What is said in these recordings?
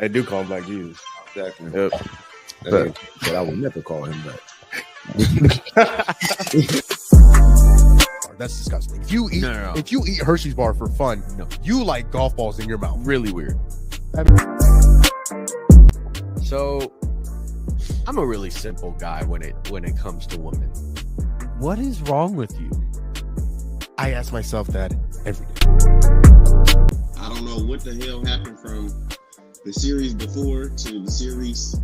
They do call him Black Jesus. Exactly. Yep. But I would never call him that. That's disgusting. If you eat, No. if you eat Hershey's bar for fun, you like golf balls in your mouth. Really weird. So, I'm a really simple guy when it comes to women. What is wrong with you? I ask myself that every day. I don't know what the hell happened from the series before to the series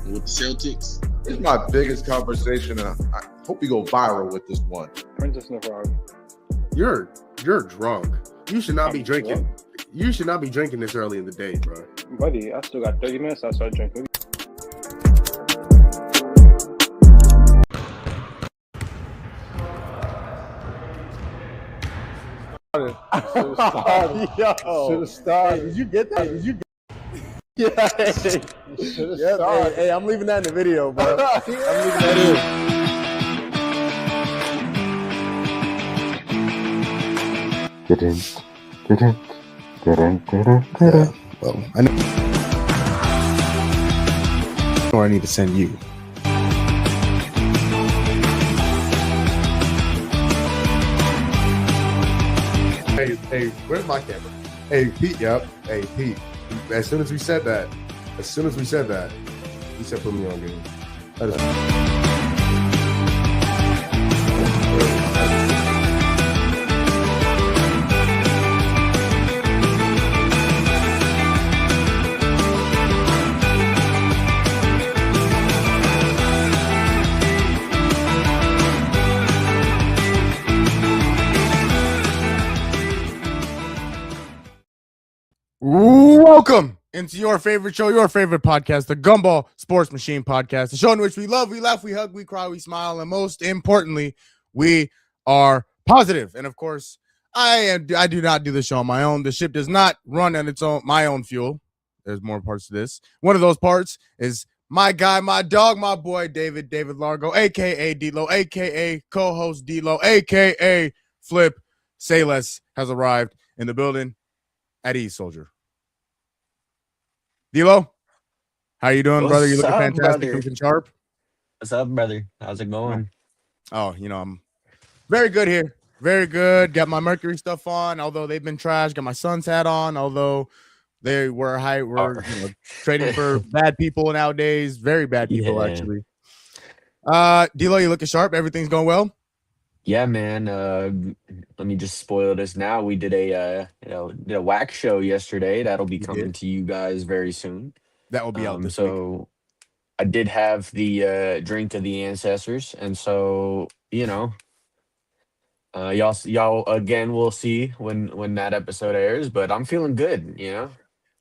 with the Celtics. It's my biggest conversation, and I hope you go viral with this one. Princess no frog. You're drunk. You should not be drinking. You should not be drinking this early in the day, bro. Buddy, I still got 30 minutes. I start drinking. Yo. Should have started. Did you get that? Did you get Yeah, hey, I'm leaving that in the video, bro. I'm leaving that Well, I know or I need to send you. Hey, where's my camera? Hey, Pete, yep. Hey, Pete. As soon as we said that, he said, put me on game. Welcome into your favorite show, your favorite podcast, the Gumball Sports Machine Podcast, the show in which we love, we laugh, we hug, we cry, we smile, and most importantly, we are positive. And of course, I do not do the show on my own. The ship does not run on my own fuel. There's more parts to this. One of those parts is my guy, my dog, my boy, David Largo, aka D-Lo, aka co-host D-Lo, aka Flip Say Less, has arrived in the building. At ease, soldier. D-Lo, how you doing, brother? You looking fantastic, looking sharp. What's up, brother? How's it going? Oh, I'm very good here. Very good. Got my Mercury stuff on, although they've been trash. Got my Suns hat on, although they were trading for bad people nowadays. Very bad people, actually. D-Lo, you looking sharp? Everything's going well? Yeah, man. Let me just spoil this now. We did a wax show yesterday. That'll be coming to you guys very soon. That will be out this week. I did have the drink of the ancestors, and so y'all again. We'll see when that episode airs. But I'm feeling good.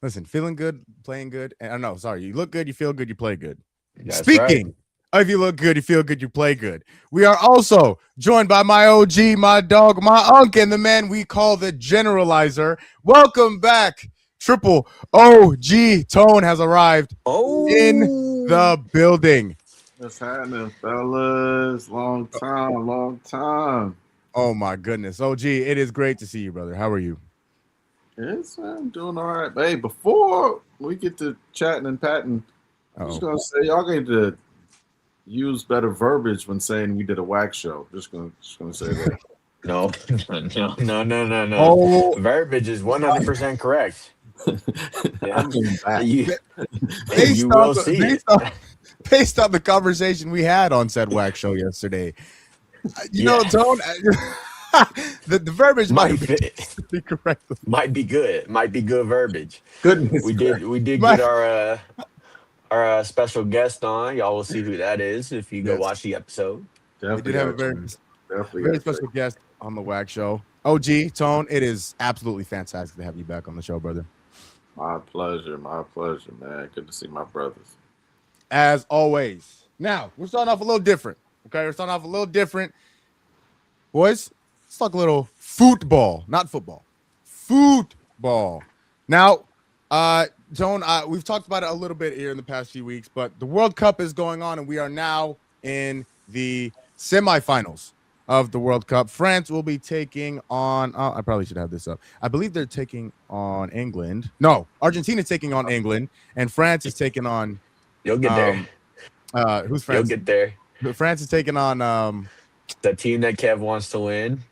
Listen, feeling good, playing good. And no, sorry, you look good, you feel good, you play good. That's Speaking. Right. If you look good, you feel good, you play good. We are also joined by my OG, my dog, my unk, and the man we call the Generalizer. Welcome back. Triple OG Tone has arrived in the building. What's happening, fellas? Long time. Oh, my goodness. OG, it is great to see you, brother. How are you? Yes, I'm doing all right. Hey, before we get to chatting and patting, I'm just going to say y'all need to use better verbiage when saying we did a wax show. Just gonna say that. No. Verbiage is 100% correct. You will see. Based on the conversation we had on said wax show yesterday, Tone, the verbiage might be correct. Might be good. Might be good verbiage. Goodness, we did get our special guest on. Y'all will see who that is if you go watch the episode. We did have a very special guest on the WAG show. OG, Tone, it is absolutely fantastic to have you back on the show, brother. My pleasure, man. Good to see my brothers. As always. Now, we're starting off a little different. Okay, Boys, let's talk a little football. Not football. Football. Now, Tone, we've talked about it a little bit here in the past few weeks, but the World Cup is going on, and we are now in the semifinals of the World Cup. France will be taking on. I probably should have this up. I believe they're taking on England. No, Argentina's taking on England, and France is taking on. You'll get there. Who's You'll France? get there. France is taking on The team that Kev wants to win.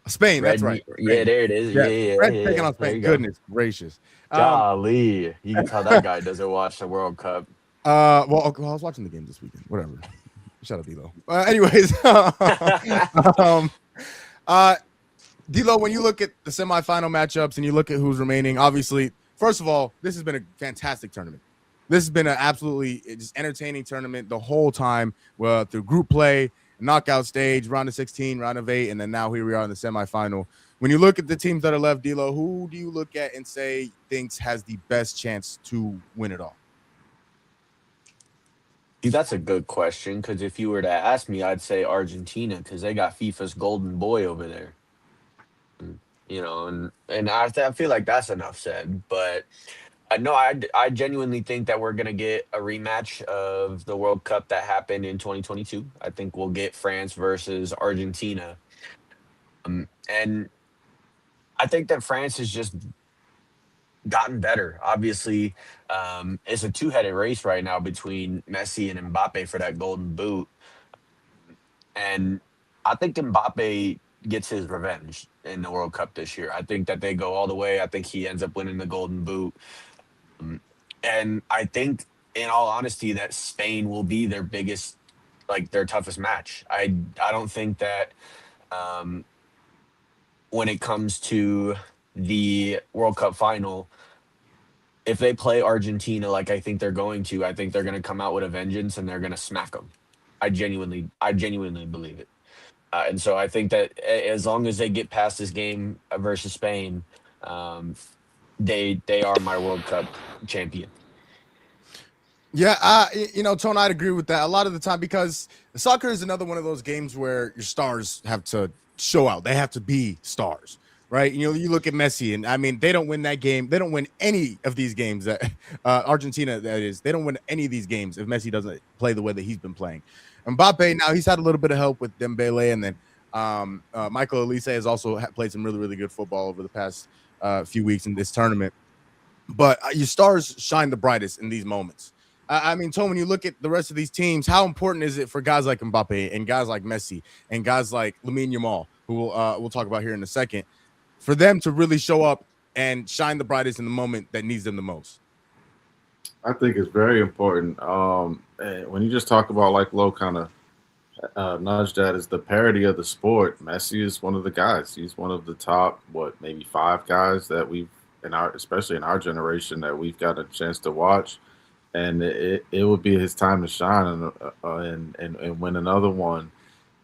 Spain. That's right. Yeah, there it is. Yeah. France taking on There Spain. you go. Goodness gracious. Golly, you can tell that guy doesn't watch the World Cup. Well, okay, I was watching the game this weekend. Whatever. Shut up, D'Lo. Anyways, D'Lo, when you look at the semifinal matchups and you look at who's remaining, obviously, first of all, this has been a fantastic tournament. This has been an absolutely just entertaining tournament the whole time, through group play, knockout stage, round of 16, round of 8, and then now here we are in the semifinal. When you look at the teams that are left, D'Lo, who do you look at and say thinks has the best chance to win it all? Dude, that's a good question, because if you were to ask me, I'd say Argentina, because they got FIFA's golden boy over there. You know, and I feel like that's enough said. But no, I genuinely think that we're gonna get a rematch of the World Cup that happened in 2022. I think we'll get France versus Argentina, and I think that France has just gotten better. Obviously, it's a two-headed race right now between Messi and Mbappe for that golden boot, and I think Mbappe gets his revenge in the World Cup this year. I think that they go all the way. I think he ends up winning the golden boot. And I think, in all honesty, that Spain will be their biggest, like their toughest match. I don't think that when it comes to the World Cup final, if they play Argentina like I think they're going to, I think they're going to come out with a vengeance and they're going to smack them. I genuinely believe it. And so I think that as long as they get past this game versus Spain, they are my World Cup champion. Yeah, Tone, I'd agree with that a lot of the time, because soccer is another one of those games where your stars have to show out. They have to be stars, right? You look at Messi, and I mean, they don't win that game. They don't win any of these games that Argentina, that is. They don't win any of these games if Messi doesn't play the way that he's been playing. Mbappe, now he's had a little bit of help with Dembele, and then Michael Olise has also played some really, really good football over the past few weeks in this tournament. But your stars shine the brightest in these moments. I mean, Tom, when you look at the rest of these teams, how important is it for guys like Mbappe and guys like Messi and guys like Lamine Yamal, who we'll talk about here in a second, for them to really show up and shine the brightest in the moment that needs them the most? I think it's very important. When you just talk about, like Lo kind of nudged that, is the parity of the sport. Messi is one of the guys. He's one of the top, maybe 5 guys that we've, especially in our generation, that we've got a chance to watch. And it would be his time to shine and win another one,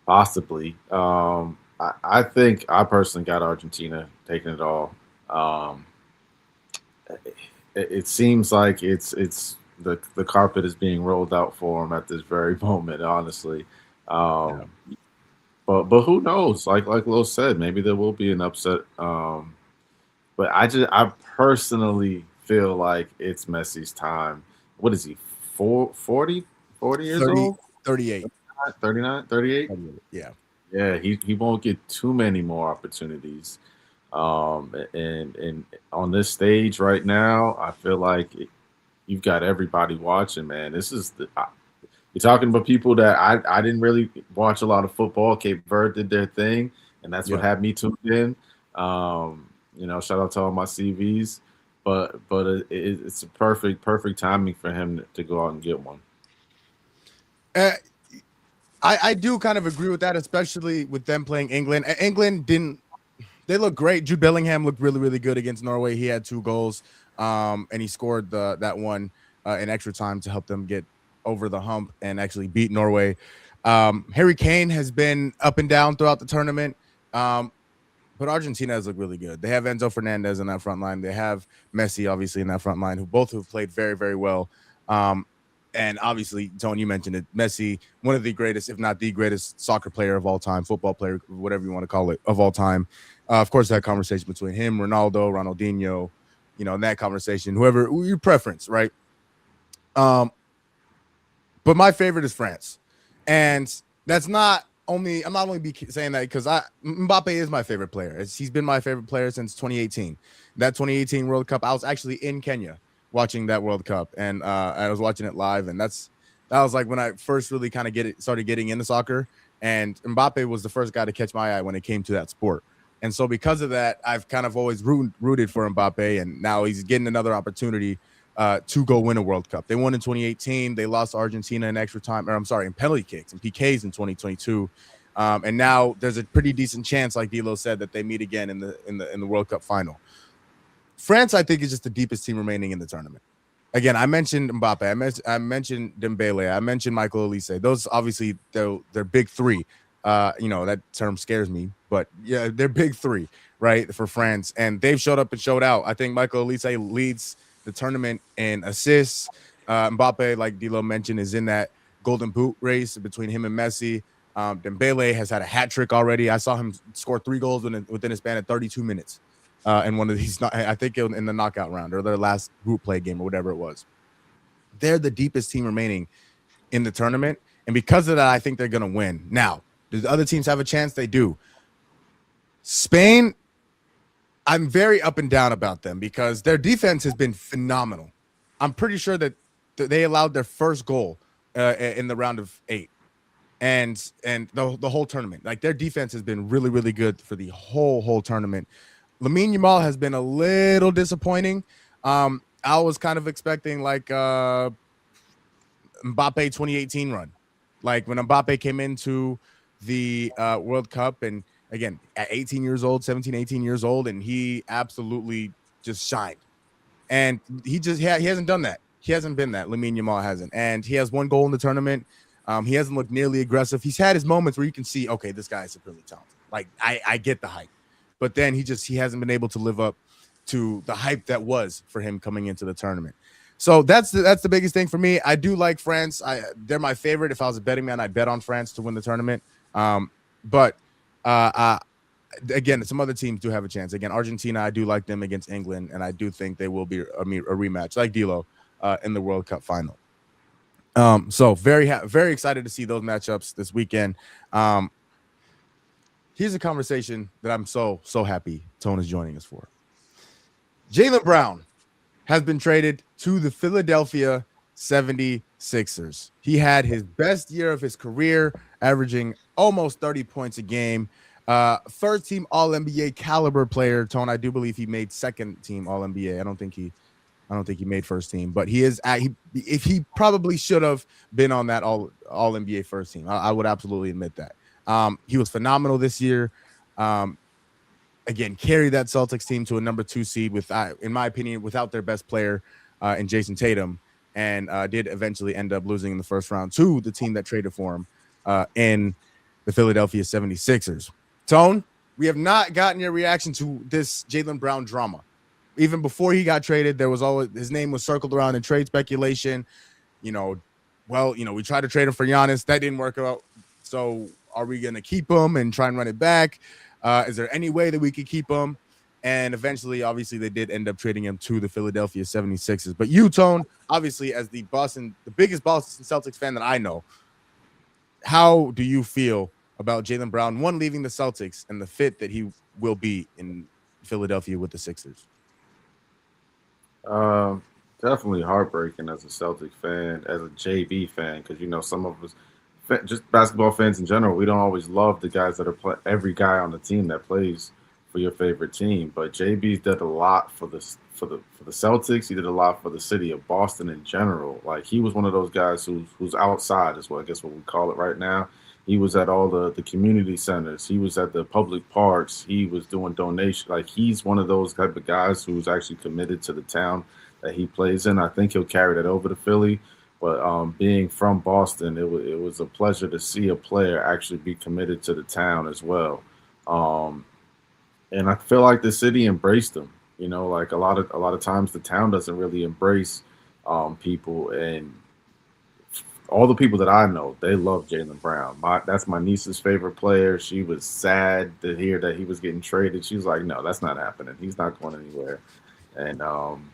possibly. I think I personally got Argentina taking it all. It seems like it's the carpet is being rolled out for him at this very moment, honestly. But who knows? Like Lo said, maybe there will be an upset. But I personally feel like it's Messi's time. What is he, 40 years 30, old? 38. 39, 38? Yeah. Yeah, he won't get too many more opportunities. And on this stage right now, I feel like you've got everybody watching, man. This is you're talking about people that I didn't really watch a lot of football. Cape Verde did their thing, and that's what had me tuned in. Shout out to all my CVs. But it's a perfect timing for him to go out and get one. I do kind of agree with that, especially with them playing England. England they look great. Jude Bellingham looked really, really good against Norway. He had 2 goals, and he scored that one in extra time to help them get over the hump and actually beat Norway. Harry Kane has been up and down throughout the tournament. But Argentina has looked really good. They have Enzo Fernandez in that front line. They have Messi, obviously, in that front line, who both have played very, very well. And obviously, Tony, you mentioned it. Messi, one of the greatest, if not the greatest soccer player of all time, football player, whatever you want to call it, of all time. Of course, that conversation between him, Ronaldinho, in that conversation, whoever your preference, right? But my favorite is France. And that's not not only saying that because Mbappe is my favorite player. He's been my favorite player since 2018. That 2018 World Cup, I was actually in Kenya watching that World Cup, and I was watching it live, and that was like when I first really kind of started getting into soccer. And Mbappe was the first guy to catch my eye when it came to that sport. And so because of that, I've kind of always rooted for Mbappe, and now he's getting another opportunity to go win a World Cup. They won in 2018. They lost to Argentina in extra time, or I'm sorry, in penalty kicks and PKs in 2022. And now there's a pretty decent chance, like D'Lo said, that they meet again in the World Cup final. France, I think, is just the deepest team remaining in the tournament. Again, I mentioned Mbappe. I mentioned Dembele. I mentioned Michael Olise. Those obviously they're big three. That term scares me, but yeah, they're big three, right, for France, and they've showed up and showed out. I think Michael Olise leads the tournament in assists. Mbappe, like D'Lo mentioned, is in that golden boot race between him and Messi. Dembele has had a hat trick already. I saw him score 3 goals within a span of 32 minutes. In one of these, I think in the knockout round or their last group play game or whatever it was. They're the deepest team remaining in the tournament. And because of that, I think they're going to win. Now, do the other teams have a chance? They do. Spain, I'm very up and down about them because their defense has been phenomenal. I'm pretty sure that they allowed their first goal in the round of 8. And the whole tournament. Like, their defense has been really, really good for the whole tournament. Lamine Yamal has been a little disappointing. I was kind of expecting like Mbappe 2018 run, like when Mbappe came into the World Cup, and again at 18 years old, 17, 18 years old, and he absolutely just shined. And he hasn't done that. He hasn't been that. Lamine Yamal hasn't, and he has 1 goal in the tournament. He hasn't looked nearly aggressive. He's had his moments where you can see, okay, this guy is really talented. Like I get the hype. But then he hasn't been able to live up to the hype that was for him coming into the tournament. So that's the biggest thing for me. I do like France. They're my favorite. If I was a betting man, I'd bet on France to win the tournament. But again, some other teams do have a chance. Again, Argentina, I do like them against England, and I do think they will be a rematch, like D'Lo, in the World Cup final. So very excited to see those matchups this weekend. Here's a conversation that I'm so happy Tone is joining us for. Jaylen Brown has been traded to the Philadelphia 76ers. He had his best year of his career, averaging almost 30 points a game. First team All-NBA caliber player. Tone, I do believe he made second team All-NBA. I don't think he made first team, but he probably should have been on that All-NBA first team. I would absolutely admit that. He was phenomenal this year. Again, carried that Celtics team to a number 2 seed in my opinion, without their best player in Jason Tatum, and did eventually end up losing in the first round to the team that traded for him in the Philadelphia 76ers. Tone, we have not gotten your reaction to this Jaylen Brown drama. Even before he got traded, there was always his name was circled around in trade speculation. We tried to trade him for Giannis. That didn't work out. So are we going to keep him and try and run it back? Is there any way that we could keep him? And eventually, obviously, they did end up trading him to the Philadelphia 76ers. But you, Tone, obviously, as the biggest Boston Celtics fan that I know, how do you feel about Jaylen Brown, one, leaving the Celtics and the fit that he will be in Philadelphia with the Sixers? Definitely heartbreaking as a Celtic fan, as a JV fan, because some of us, just basketball fans in general, we don't always love the guys that are every guy on the team that plays for your favorite team. But JB did a lot for the Celtics. He did a lot for the city of Boston in general. Like, he was one of those guys who's outside, is what I guess what we call it right now. He was at all the community centers. He was at the public parks. He was doing donations. Like, he's one of those type of guys who's actually committed to the town that he plays in. I think he'll carry that over to Philly. But being from Boston, it was a pleasure to see a player actually be committed to the town as well. And I feel like the city embraced him. Like a lot of times the town doesn't really embrace people, and all the people that I know, they love Jaylen Brown. That's my niece's favorite player. She was sad to hear that he was getting traded. She was like, no, that's not happening. He's not going anywhere. And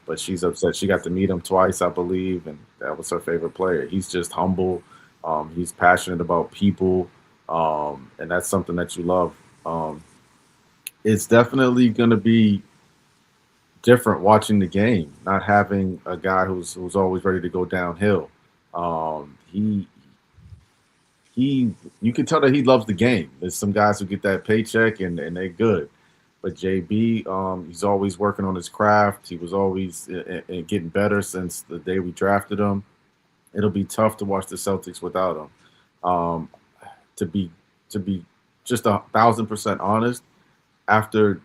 but she's upset. She got to meet him twice, I believe, and that was her favorite player. He's just humble. He's passionate about people. and that's something that you love. It's definitely going to be different watching the game, not having a guy who's always ready to go downhill. He you can tell that he loves the game. There's some guys who get that paycheck and they're good, but JB, he's always working on his craft. He was always getting better since the day we drafted him. It'll be tough to watch the Celtics without him. To be just 1,000% honest, after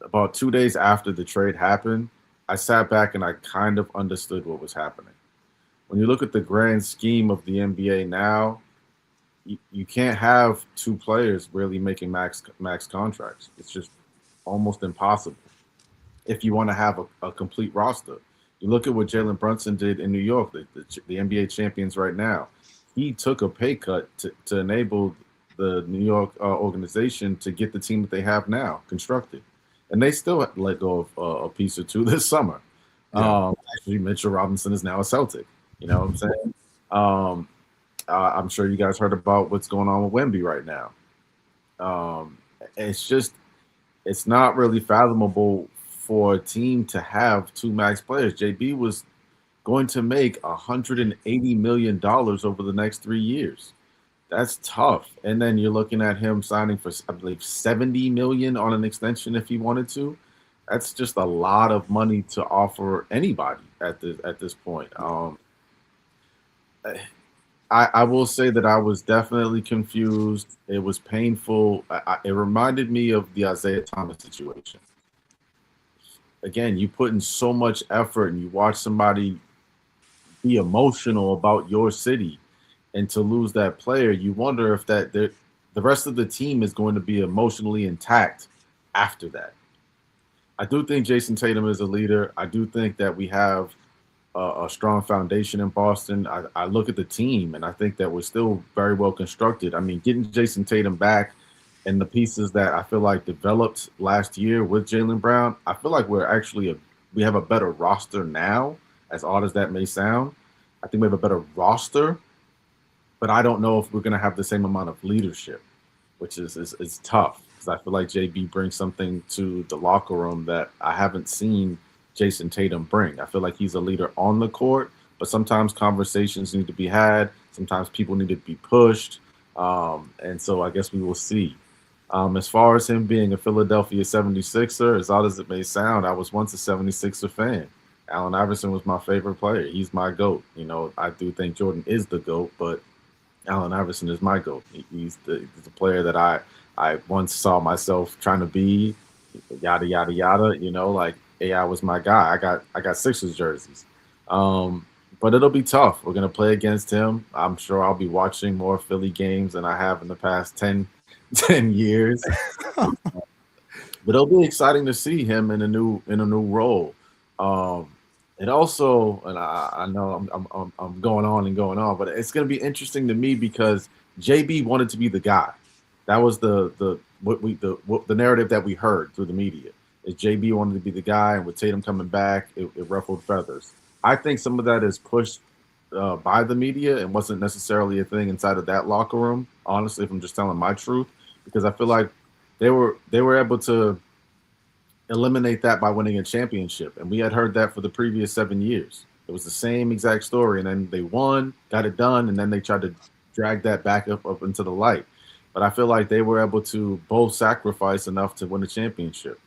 about 2 days after the trade happened, I sat back and I kind of understood what was happening. When you look at the grand scheme of the NBA now, you can't have two players really making max contracts. It's just almost impossible if you want to have a complete roster. You look at what Jaylen Brunson did in New York, the NBA champions right now. He took a pay cut to enable the New York organization to get the team that they have now constructed. And they still let go of a piece or two this summer. Yeah. Actually, Mitchell Robinson is now a Celtic. You know what I'm saying? I'm sure you guys heard about what's going on with Wemby right now. It's not really fathomable for a team to have two max players. JB was going to make $180 million over the next 3 years. That's tough. And then you're looking at him signing for, I believe, $70 million on an extension if he wanted to. That's just a lot of money to offer anybody at this point. I will say that I was definitely confused. It was painful. It reminded me of the Isaiah Thomas situation. Again, you put in so much effort and you watch somebody be emotional about your city, and to lose that player, you wonder if the rest of the team is going to be emotionally intact after that. I do think Jason Tatum is a leader. I do think that we have a strong foundation in Boston. I look at the team, and I think that we're still very well constructed. I mean, getting Jason Tatum back and the pieces that I feel like developed last year with Jaylen Brown, I feel like we have a better roster now, as odd as that may sound. I think we have a better roster, but I don't know if we're going to have the same amount of leadership, which is tough, because I feel like JB brings something to the locker room that I haven't seen Jason Tatum bring. I feel like he's a leader on the court, but sometimes conversations need to be had. Sometimes people need to be pushed. And so I guess we will see. As far as him being a Philadelphia 76er, as odd as it may sound, I was once a 76er fan. Allen Iverson was my favorite player. He's my GOAT. You know, I do think Jordan is the GOAT, but Allen Iverson is my GOAT. He's the player that I once saw myself trying to be, yada, yada, yada. You know, like AI was my guy. I got Sixers jerseys. But it'll be tough. We're going to play against him. I'm sure I'll be watching more Philly games than I have in the past 10 years. But it'll be exciting to see him in a new role. It also, and I know I'm going on and going on, but it's going to be interesting to me because JB wanted to be the guy. That was the narrative that we heard through the media. Is JB wanted to be the guy, and with Tatum coming back, it ruffled feathers. I think some of that is pushed by the media and wasn't necessarily a thing inside of that locker room. Honestly, if I'm just telling my truth, because I feel like they were able to eliminate that by winning a championship, and we had heard that for the previous 7 years. It was the same exact story, and then they won, got it done, and then they tried to drag that back up into the light. But I feel like they were able to both sacrifice enough to win a championship.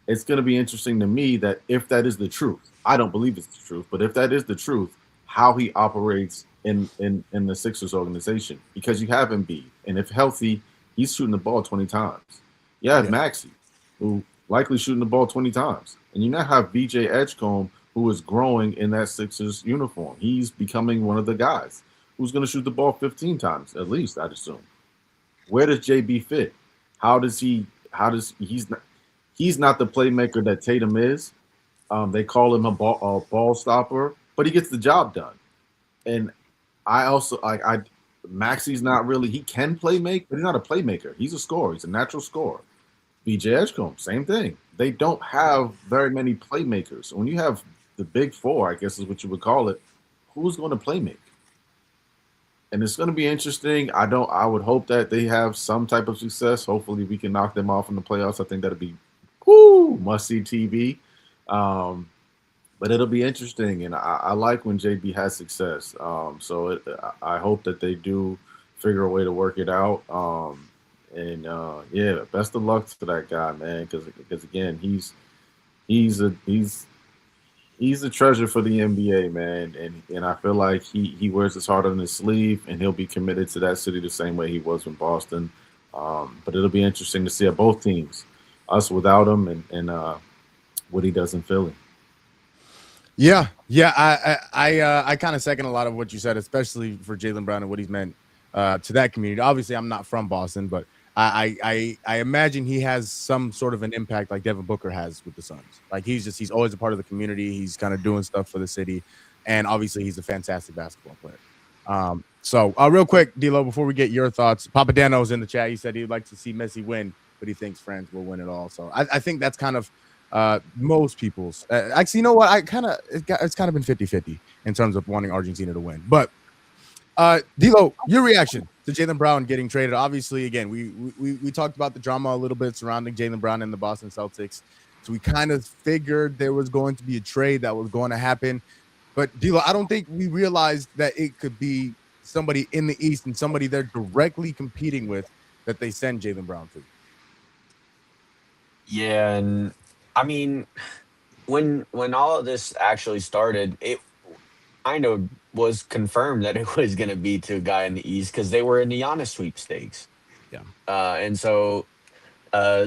It's going to be interesting to me that if that is the truth, I don't believe it's the truth, but if that is the truth, how he operates in the Sixers organization, because you have Embiid, and if healthy, he's shooting the ball 20 times. You have Maxey, who likely shooting the ball 20 times, and you now have VJ Edgecombe, who is growing in that Sixers uniform. He's becoming one of the guys who's going to shoot the ball 15 times at least, I'd assume. Where does JB fit? He's not the playmaker that Tatum is. They call him a ball stopper, but he gets the job done. And I also Maxey's not really, he can play make, but he's not a playmaker. He's a scorer. He's a natural scorer. VJ Edgecombe, same thing. They don't have very many playmakers. When you have the big four, I guess is what you would call it, who's going to play make? and it's going to be interesting. I would hope that they have some type of success. Hopefully, we can knock them off in the playoffs. I think that'd be must see TV. Um, but it'll be interesting, and I like when JB has success. I hope that they do figure a way to work it out. Yeah, best of luck to that guy, man. Because again, he's a he's a treasure for the NBA, man, and I feel like he wears his heart on his sleeve, and he'll be committed to that city the same way he was in Boston. But it'll be interesting to see at both teams, us without him, and what he does in Philly. Yeah. I kind of second a lot of what you said, especially for Jaylen Brown and what he's meant to that community. Obviously, I'm not from Boston, but I imagine he has some sort of an impact like Devin Booker has with the Suns. Like he's always a part of the community. He's kind of doing stuff for the city, and obviously he's a fantastic basketball player. So real quick, D'Lo, before we get your thoughts, Papa Dano's in the chat. He said he'd like to see Messi win, but he thinks France will win it all. So I think that's kind of most people's. Actually, you know what? It's kind of been 50-50 in terms of wanting Argentina to win, but. D'Lo, your reaction to Jaylen Brown getting traded? Obviously, again, we talked about the drama a little bit surrounding Jaylen Brown and the Boston Celtics. So we kind of figured there was going to be a trade that was going to happen. But D'Lo, I don't think we realized that it could be somebody in the East and somebody they're directly competing with that they send Jaylen Brown to. Yeah, and I mean, when all of this actually started, it kind of was confirmed that it was going to be to a guy in the East because they were in the Giannis sweepstakes. Yeah. And so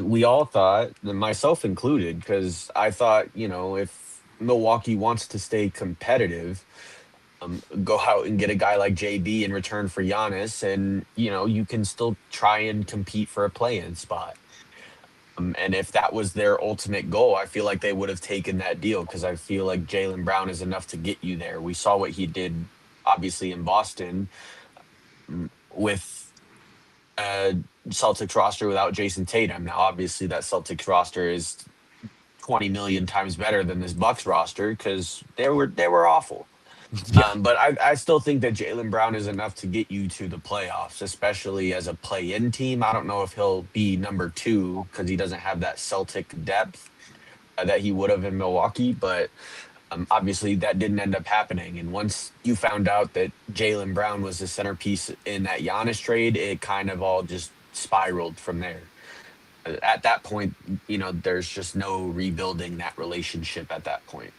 we all thought, myself included, because I thought, if Milwaukee wants to stay competitive, go out and get a guy like JB in return for Giannis, and, you can still try and compete for a play-in spot. And if that was their ultimate goal, I feel like they would have taken that deal because I feel like Jaylen Brown is enough to get you there. We saw what he did, obviously, in Boston with Celtics roster without Jason Tatum. Now, obviously, that Celtics roster is 20 million times better than this Bucks roster because they were awful. Yeah. But I still think that Jaylen Brown is enough to get you to the playoffs, especially as a play-in team. I don't know if he'll be number 2 because he doesn't have that Celtic depth that he would have in Milwaukee. But obviously that didn't end up happening. And once you found out that Jaylen Brown was the centerpiece in that Giannis trade, it kind of all just spiraled from there. At that point, there's just no rebuilding that relationship at that point.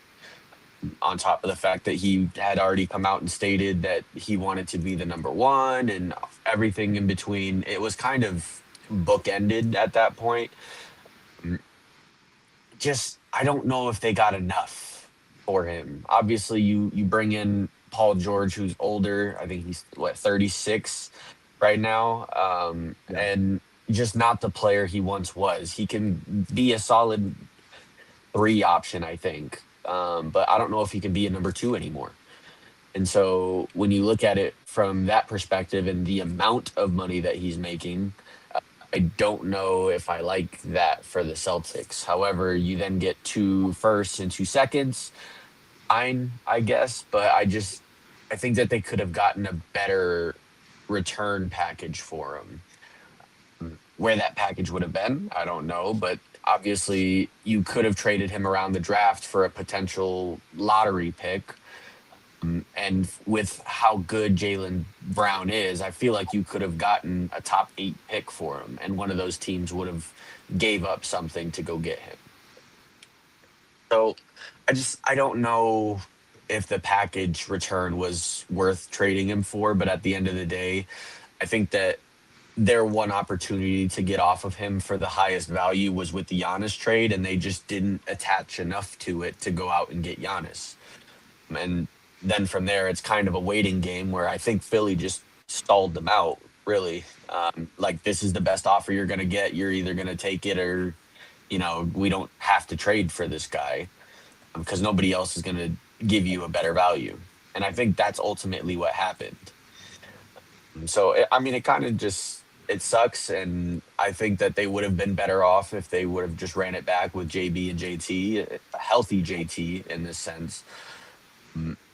On top of the fact that he had already come out and stated that he wanted to be the number 1 and everything in between, it was kind of bookended at that point. Just, I don't know if they got enough for him. Obviously, you bring in Paul George, who's older. I think he's, 36 right now. And just not the player he once was. He can be a solid 3 option, I think. But I don't know if he can be a number 2 anymore. And so when you look at it from that perspective and the amount of money that he's making, I don't know if I like that for the Celtics. However, you then get 2 firsts and 2 seconds. Fine, I guess. But I think that they could have gotten a better return package for him. Where that package would have been, I don't know. But obviously, you could have traded him around the draft for a potential lottery pick. And with how good Jaylen Brown is, I feel like you could have gotten a top 8 pick for him. And one of those teams would have gave up something to go get him. So I don't know if the package return was worth trading him for. But at the end of the day, I think that their one opportunity to get off of him for the highest value was with the Giannis trade, and they just didn't attach enough to it to go out and get Giannis. And then from there, it's kind of a waiting game where I think Philly just stalled them out, really. Like, this is the best offer you're going to get. You're either going to take it or, we don't have to trade for this guy because nobody else is going to give you a better value. And I think that's ultimately what happened. So, it kind of just... It sucks, and I think that they would have been better off if they would have just ran it back with JB and JT, a healthy JT in this sense.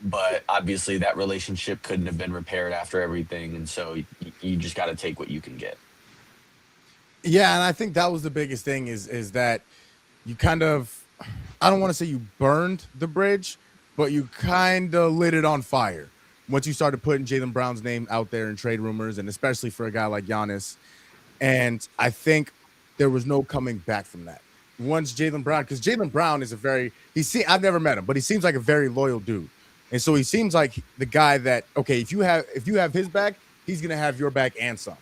but obviously that relationship couldn't have been repaired after everything, and so you just got to take what you can get. Yeah, and I think that was the biggest thing is that you kind of, I don't want to say you burned the bridge, but you kind of lit it on fire once you started putting Jaylen Brown's name out there in trade rumors, and especially for a guy like Giannis. And I think there was no coming back from that. Once Jaylen Brown, because Jaylen Brown is I've never met him, but he seems like a very loyal dude. And so he seems like the guy that, okay, if you have his back, he's gonna have your back and some.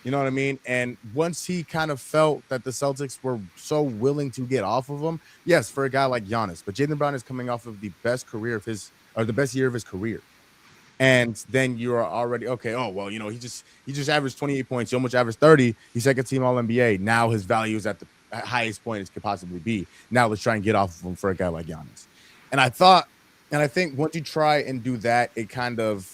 You know what I mean? And once he kind of felt that the Celtics were so willing to get off of him, yes, for a guy like Giannis, but Jaylen Brown is coming off of the best year of his career. And then you're already okay. Oh, well, he just averaged 28 points. He almost averaged 30. He's second team All NBA. Now his value is at the highest point it could possibly be. Now let's try and get off of him for a guy like Giannis. And I think once you try and do that, the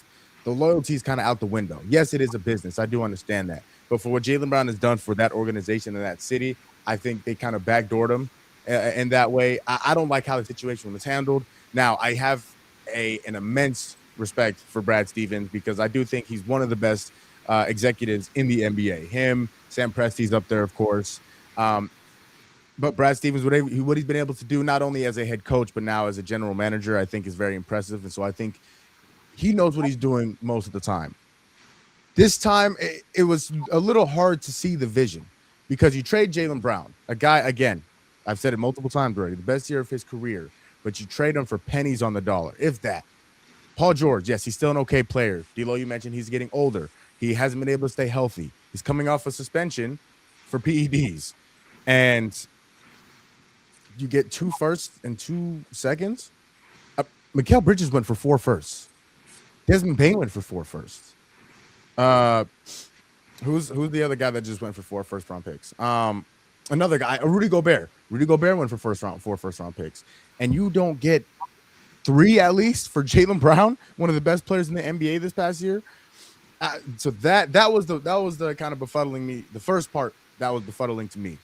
loyalty is kind of out the window. Yes, it is a business. I do understand that. But for what Jaylen Brown has done for that organization and that city, I think they kind of backdoored him in that way. I don't like how the situation was handled. Now, I have an immense respect for Brad Stevens because I do think he's one of the best executives in the NBA. Him, Sam Presti's up there, of course. But Brad Stevens, what he's been able to do, not only as a head coach, but now as a general manager, I think is very impressive. And so I think he knows what he's doing most of the time. This time, it was a little hard to see the vision because you trade Jaylen Brown, a guy, again, I've said it multiple times already, the best year of his career, but you trade him for pennies on the dollar, if that. Paul George, yes, he's still an okay player. D'Lo, you mentioned he's getting older. He hasn't been able to stay healthy. He's coming off a suspension for PEDs. And you get 2 firsts and 2 seconds. Mikal Bridges went for 4 firsts. Desmond Bane went for 4 firsts. Who's the other guy that just went for 4 first-round picks? Another guy, Rudy Gobert. Rudy Gobert went for 4 first-round picks. And you don't get 3 at least for Jaylen Brown, one of the best players in the NBA this past year. So that was the kind of befuddling me. The first part that was befuddling to me.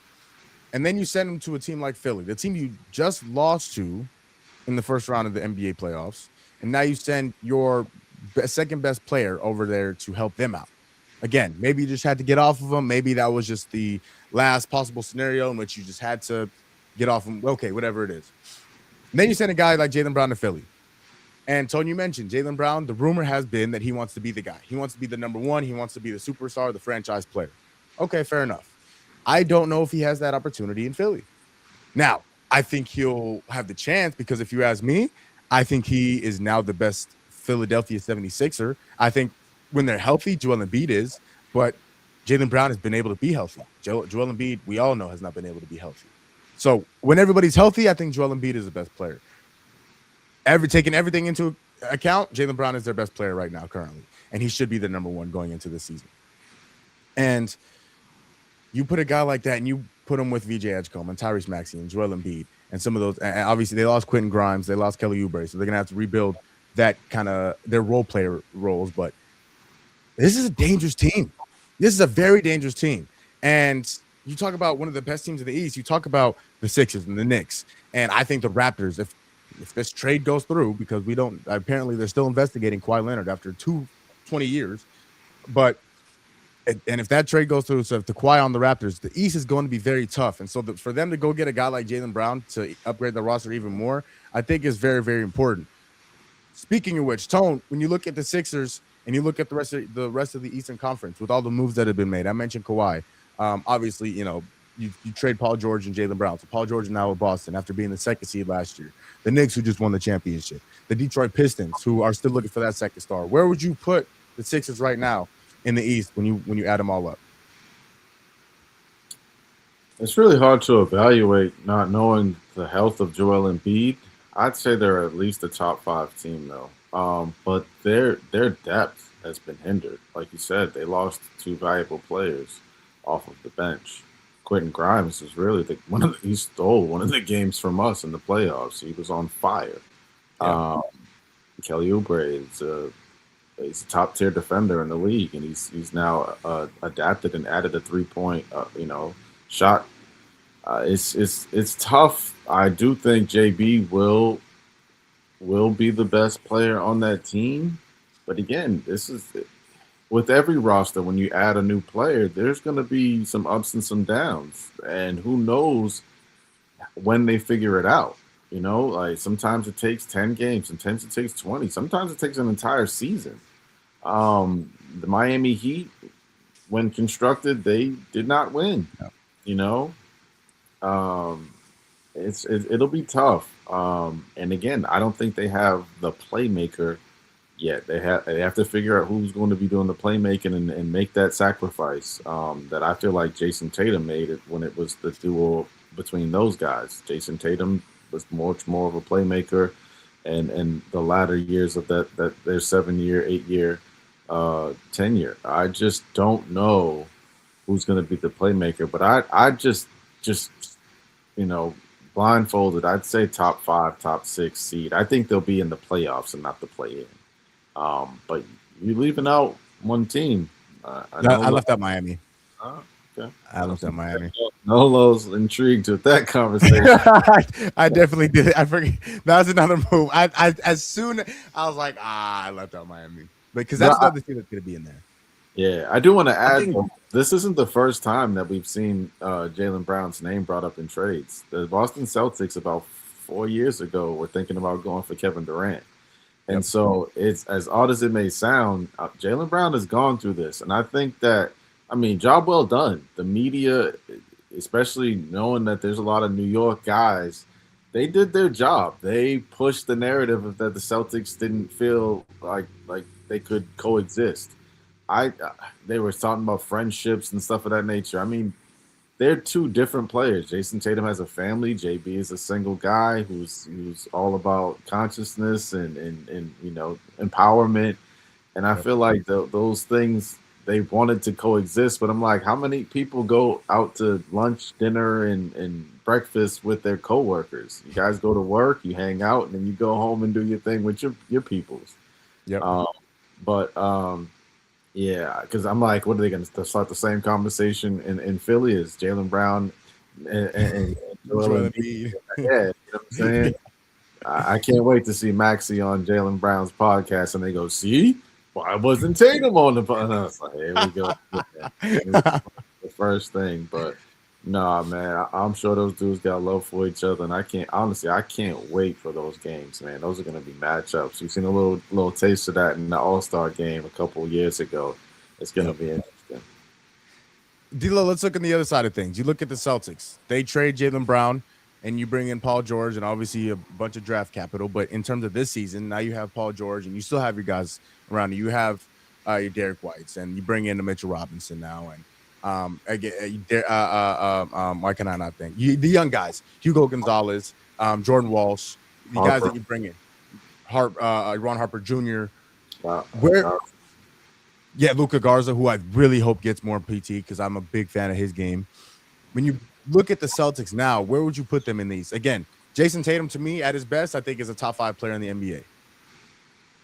And then you send him to a team like Philly, the team you just lost to in the first round of the NBA playoffs, and now you send your second best player over there to help them out. Again, maybe you just had to get off of him. Maybe that was just the last possible scenario in which you just had to get off him. Okay, whatever it is. And then you send a guy like Jaylen Brown to Philly. And Tony, you mentioned Jaylen Brown. The rumor has been that he wants to be the guy. He wants to be the number one. He wants to be the superstar, the franchise player. Okay, fair enough. I don't know if he has that opportunity in Philly. Now, I think he'll have the chance because if you ask me, I think he is now the best Philadelphia 76er. I think when they're healthy, Joel Embiid is, but Jaylen Brown has been able to be healthy. Joel Embiid, we all know, has not been able to be healthy. So when everybody's healthy, I think Joel Embiid is the best player. Taking everything into account, Jaylen Brown is their best player right now currently, and he should be the number one going into this season. And you put a guy like that and you put him with VJ Edgecombe and Tyrese Maxey and Joel Embiid and some of those. And obviously, they lost Quentin Grimes. They lost Kelly Oubre. So they're going to have to rebuild that kind of their role player roles. But this is a dangerous team. This is a very dangerous team. And you talk about one of the best teams in the East. You talk about the Sixers and the Knicks. And I think the Raptors, if this trade goes through, because apparently they're still investigating Kawhi Leonard after 20 years. But and if that trade goes through, so if the Kawhi on the Raptors, the East is going to be very tough. And so for them to go get a guy like Jaylen Brown to upgrade the roster even more, I think is very, very important. Speaking of which, Tone, when you look at the Sixers and you look at the rest of the Eastern Conference with all the moves that have been made, I mentioned Kawhi. Obviously, you trade Paul George and Jaylen Brown. So Paul George is now with Boston after being the second seed last year. The Knicks, who just won the championship. The Detroit Pistons, who are still looking for that second star. Where would you put the Sixers right now in the East when you add them all up? It's really hard to evaluate not knowing the health of Joel Embiid. I'd say they're at least a top 5 team though. But their depth has been hindered. Like you said, they lost 2 valuable players off of the bench. Quentin Grimes is really he stole one of the games from us in the playoffs. He was on fire. Yeah. Kelly Oubre he's a top tier defender in the league, and he's now adapted and added a 3-point shot. It's tough. I do think JB will will be the best player on that team. But again, this is with every roster. When you add a new player, there's going to be some ups and some downs, and who knows when they figure it out. You know, like sometimes it takes 10 games, sometimes it takes 20, sometimes it takes an entire season. The Miami Heat, when constructed, they did not win. No. You know, it'll be tough. And again, I don't think they have the playmaker yet. They have to figure out who's going to be doing the playmaking and make that sacrifice that I feel like Jason Tatum made it when it was the duel between those guys. Jason Tatum was much more of a playmaker, and the latter years of their 7-year, 8-year tenure. I just don't know who's going to be the playmaker, but I just blindfolded, I'd say top 5, top 6 seed. I think they'll be in the playoffs and not the play-in. But you're leaving out one team. I left out Miami. Okay. I left out Miami. Nolo's intrigued with that conversation. I definitely did. I forget. That was another move. I as soon I was like, I left out Miami because that's another team that's going to be in there. Yeah, I do want to add, this isn't the first time that we've seen Jaylen Brown's name brought up in trades. The Boston Celtics about 4 years ago were thinking about going for Kevin Durant. And so it's as odd as it may sound, Jaylen Brown has gone through this. And I think that, job well done. The media, especially knowing that there's a lot of New York guys, they did their job. They pushed the narrative that the Celtics didn't feel like they could coexist. They were talking about friendships and stuff of that nature. They're two different players. Jason Tatum has a family. JB is a single guy who's all about consciousness and empowerment. And I feel like those things, they wanted to coexist. But I'm like, how many people go out to lunch, dinner, and breakfast with their coworkers? You guys go to work, you hang out, and then you go home and do your thing with your peoples. Yeah. Yeah, because I'm like, what are they going to start the same conversation in Philly as Jaylen Brown and Joel Embiid? Yeah, you know what I'm saying? I can't wait to see Maxie on Jaylen Brown's podcast, and they go, see, why wasn't Tatum on the podcast? Like, here we go. The first thing, but nah, man, I'm sure those dudes got love for each other, and I can't wait for those games, man. Those are going to be matchups. You've seen a little taste of that in the All-Star game a couple of years ago. It's going to be interesting. D'Lo, let's look on the other side of things. You look at the Celtics. They trade Jaylen Brown, and you bring in Paul George, and obviously a bunch of draft capital. But in terms of this season, now you have Paul George, and you still have your guys around you. You have your Derek Whites, and you bring in the Mitchell Robinson now, and why can I not think? The young guys, Hugo Gonzalez, Jordan Walsh, the Harper. guys that you bring in, Ron Harper Jr. Luka Garza, who I really hope gets more PT because I'm a big fan of his game. When you look at the Celtics now, where would you put them in these? Again, Jason Tatum, to me, at his best, I think is a top 5 player in the NBA.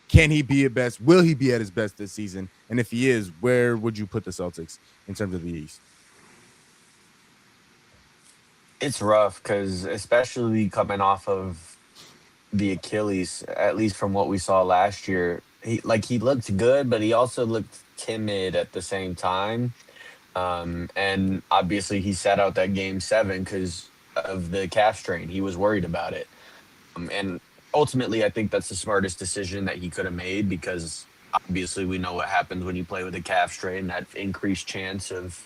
Can he be at best? Will he be at his best this season? And if he is, where would you put the Celtics in terms of the East? It's rough because especially coming off of the Achilles, at least from what we saw last year, he looked good, but he also looked timid at the same time. And obviously he sat out that game 7 because of the calf strain. He was worried about it. And ultimately, I think that's the smartest decision that he could have made because obviously we know what happens when you play with a calf strain, that increased chance of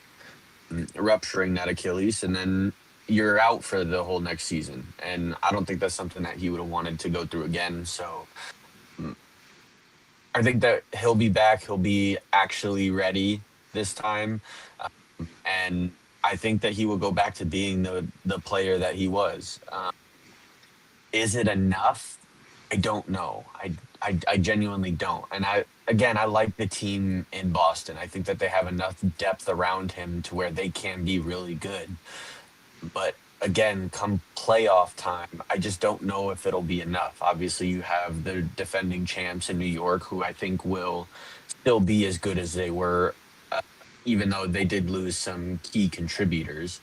rupturing that Achilles, and then you're out for the whole next season. And I don't think that's something that he would have wanted to go through again. So I think that he'll be back. He'll be actually ready this time. And I think that he will go back to being the player that he was. Is it enough? I don't know. I genuinely don't. And I like the team in Boston. I think that they have enough depth around him to where they can be really good. But again, come playoff time, I just don't know if it'll be enough. Obviously, you have the defending champs in New York, who I think will still be as good as they were, even though they did lose some key contributors.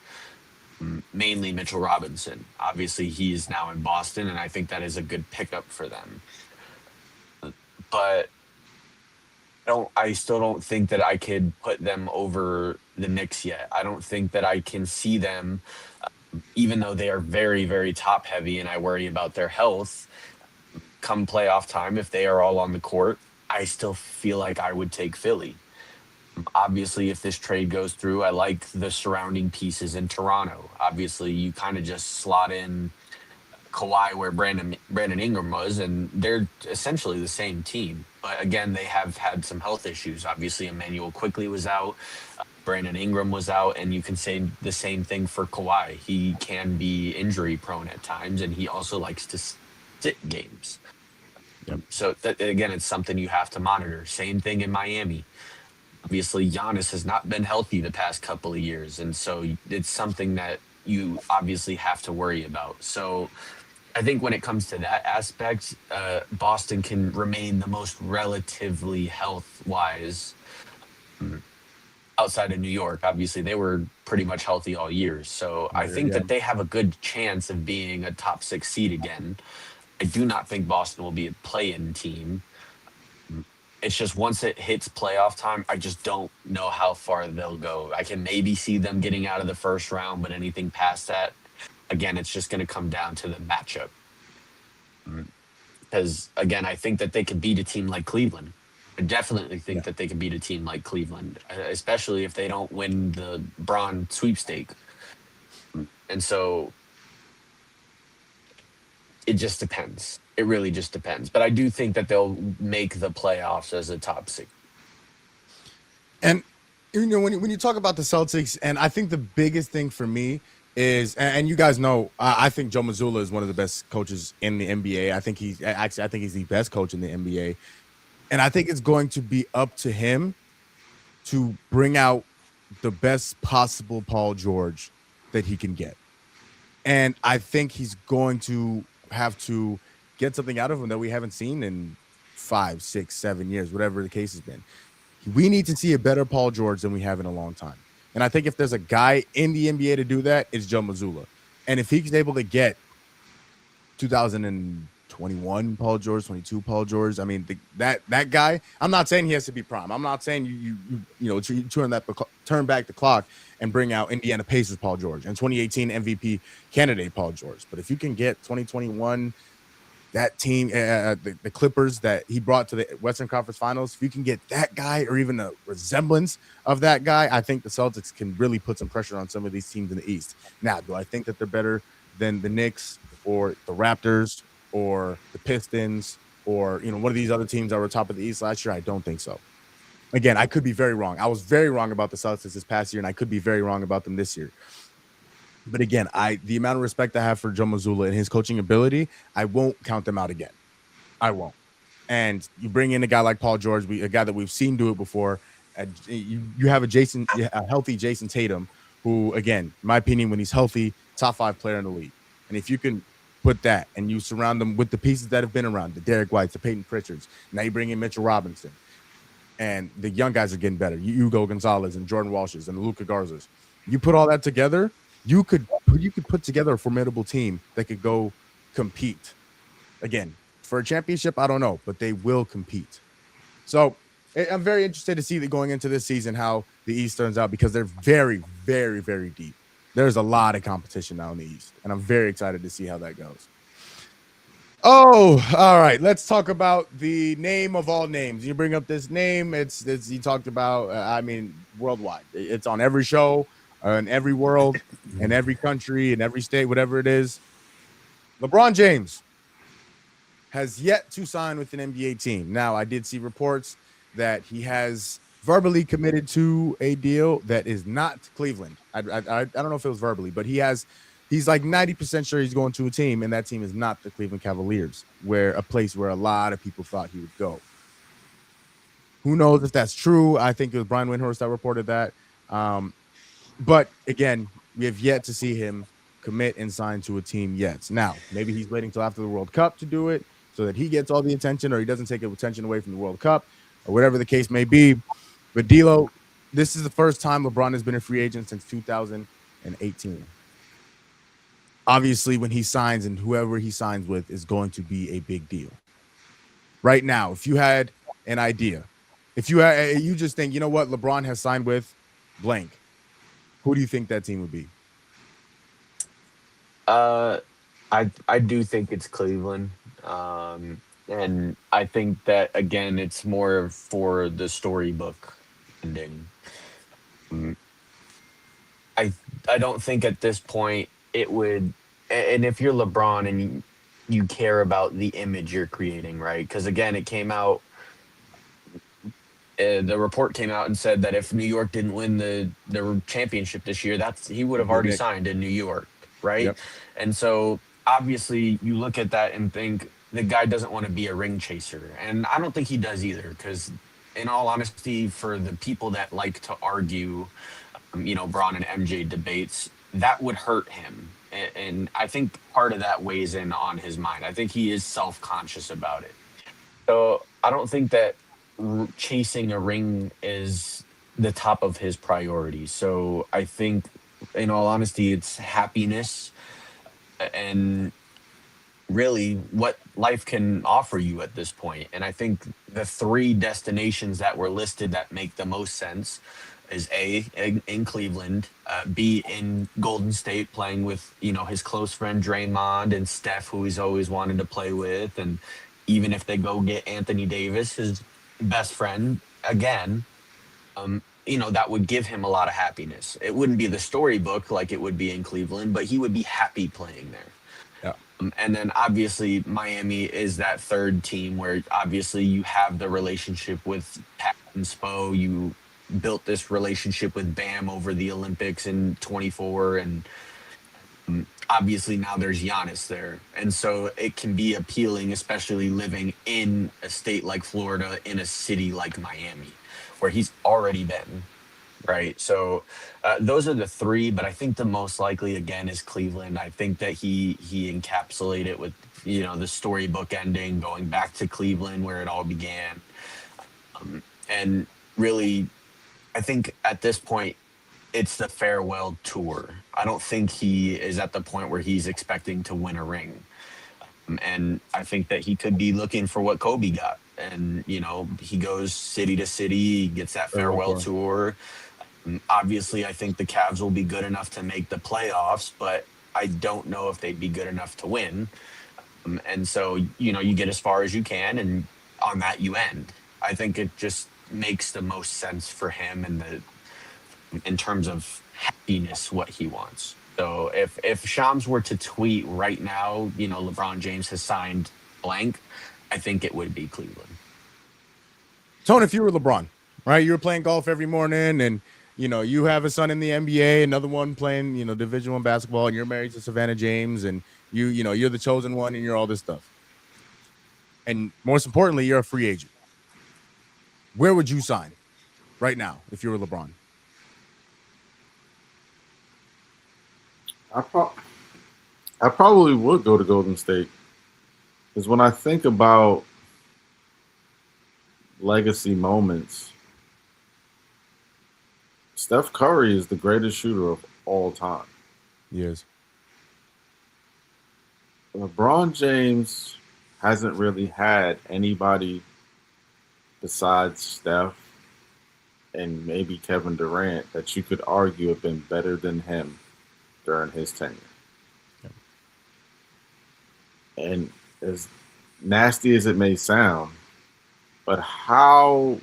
mainly Mitchell Robinson. Obviously, he's now in Boston, and I think that is a good pickup for them. But I still don't think that I could put them over the Knicks yet. I don't think that I can see them, even though they are very, very top heavy, and I worry about their health come playoff time if they are all on the court. I still feel like I would take Philly. Obviously, if this trade goes through, I like the surrounding pieces in Toronto. Obviously, you kind of just slot in Kawhi where Brandon Ingram was, and they're essentially the same team. But again, they have had some health issues. Obviously, Emmanuel quickly was out, Brandon Ingram was out, and you can say the same thing for Kawhi. He can be injury prone at times, and he also likes to sit games. Yep. So that, again, it's something you have to monitor. Same thing in Miami. Obviously, Giannis has not been healthy the past couple of years, and so it's something that you obviously have to worry about. So I think when it comes to that aspect, Boston can remain the most relatively health-wise outside of New York. Obviously, they were pretty much healthy all year. So I think that they have a good chance of being a top 6 seed again. I do not think Boston will be a play-in team. It's just once it hits playoff time, I just don't know how far they'll go. I can maybe see them getting out of the first round, but anything past that, again, it's just going to come down to the matchup. Because, again, I think that they could beat a team like Cleveland. I definitely think that they could beat a team like Cleveland, especially if they don't win the Braun sweepstake. And so it just depends. It really just depends. But I do think that they'll make the playoffs as a top 6. And when you talk about the Celtics, and I think the biggest thing for me is, and you guys know, I think Joe Mazzulla is one of the best coaches in the NBA. I think he's the best coach in the NBA, and I think it's going to be up to him to bring out the best possible Paul George that he can get. And I think he's going to have to get something out of him that we haven't seen in 5, 6, 7 years, whatever the case has been. We need to see a better Paul George than we have in a long time. And I think if there's a guy in the NBA to do that, it's Joe Mazzulla. And if he's able to get 2021 Paul George, 22 Paul George, I mean, that guy, I'm not saying he has to be prime. I'm not saying you turn back the clock and bring out Indiana Pacers Paul George and 2018 MVP candidate Paul George. But if you can get 2021, that team, the Clippers that he brought to the Western Conference Finals, if you can get that guy or even a resemblance of that guy, I think the Celtics can really put some pressure on some of these teams in the East. Now, do I think that they're better than the Knicks or the Raptors or the Pistons or one of these other teams that were top of the East last year? I don't think so. Again, I could be very wrong. I was very wrong about the Celtics this past year, and I could be very wrong about them this year. But again, the amount of respect I have for Joe Mazzulla and his coaching ability, I won't count them out again. I won't. And you bring in a guy like Paul George, a guy that we've seen do it before. You have a healthy Jason Tatum, who, again, in my opinion, when he's healthy, top 5 player in the league. And if you can put that and you surround them with the pieces that have been around, the Derek Whites, the Peyton Pritchards, now you bring in Mitchell Robinson, and the young guys are getting better. Hugo Gonzalez and Jordan Walsh's and Luka Garza's. You put all that together, you could put together a formidable team that could go compete. Again, for a championship, I don't know, but they will compete. So I'm very interested to see that going into this season, how the East turns out, because they're very, very, very deep. There's a lot of competition now in the East, and I'm very excited to see how that goes. Oh, all right. Let's talk about the name of all names. You bring up this name. It's you talked about, worldwide. It's on every show, in every world, in every country, in every state, whatever it is. LeBron James has yet to sign with an NBA team. Now, I did see reports that he has verbally committed to a deal that is not Cleveland. I don't know if it was verbally, but he's like 90% sure he's going to a team, and that team is not the Cleveland Cavaliers, a place where a lot of people thought he would go. Who knows if that's true? I think it was Brian Windhorst that reported that. But again, we have yet to see him commit and sign to a team yet. Now, maybe he's waiting till after the World Cup to do it so that he gets all the attention, or he doesn't take attention away from the World Cup, or whatever the case may be. But D'Lo, this is the first time LeBron has been a free agent since 2018. obviously when he signs and whoever he signs with is going to be a big deal. Right now, if you had an idea, if you just think, you know what, LeBron has signed with blank, who do you think that team would be? I do think it's Cleveland. And I think that again, it's more for the storybook ending. Mm, I I don't think at this point it would. And if you're LeBron and you care about the image you're creating, right? Because again, it came out. The report came out and said that if New York didn't win the championship this year, that's he would have already signed in New York, right? Yep. And so obviously you look at that and think the guy doesn't want to be a ring chaser, and I don't think he does either. Because in all honesty, for the people that like to argue, Braun and MJ debates, that would hurt him, and I think part of that weighs in on his mind. I think he is self-conscious about it. So I don't think that chasing a ring is the top of his priorities. So I think, in all honesty, it's happiness and really what life can offer you at this point. And I think the three destinations that were listed that make the most sense is A, in Cleveland, B, in Golden State, playing with his close friend Draymond and Steph, who he's always wanted to play with, and even if they go get Anthony Davis, his best friend, again, that would give him a lot of happiness. It wouldn't be the storybook like it would be in Cleveland, but he would be happy playing there. Yeah. And then obviously Miami is that third team where obviously you have the relationship with Pat and Spo. You built this relationship with Bam over the Olympics in 24, and obviously now there's Giannis there. And so it can be appealing, especially living in a state like Florida, in a city like Miami, where he's already been, right? So those are the three, but I think the most likely, again, is Cleveland. I think that he encapsulated it with, the storybook ending, going back to Cleveland where it all began. And really, I think at this point, it's the farewell tour. I don't think he is at the point where he's expecting to win a ring. And I think that he could be looking for what Kobe got. And, he goes city to city, gets that farewell tour. Obviously, I think the Cavs will be good enough to make the playoffs, but I don't know if they'd be good enough to win. And so, you get as far as you can, and on that you end. I think it just makes the most sense for him and in terms of happiness, what he wants. So if Shams were to tweet right now, LeBron James has signed blank, I think it would be Cleveland. Tone, if you were LeBron, right? You were playing golf every morning, and you have a son in the NBA, another one playing, Division I basketball, and you're married to Savannah James, and you're the chosen one, and you're all this stuff. And most importantly, you're a free agent. Where would you sign right now if you were LeBron? I probably would go to Golden State, because when I think about legacy moments, Steph Curry is the greatest shooter of all time. Yes. LeBron James hasn't really had anybody besides Steph and maybe Kevin Durant that you could argue have been better than him during his tenure. Yep. And as nasty as it may sound, but how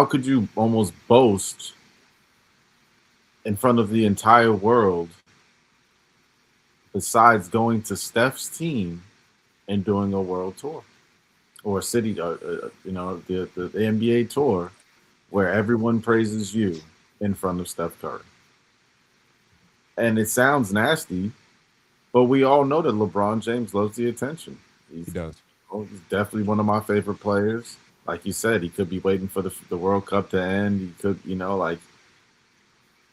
could you almost boast in front of the entire world besides going to Steph's team and doing a world tour or a city, the NBA tour where everyone praises you in front of Steph Curry? And it sounds nasty, but we all know that LeBron James loves the attention. He does. He's definitely one of my favorite players. Like you said, he could be waiting for the World Cup to end. He could,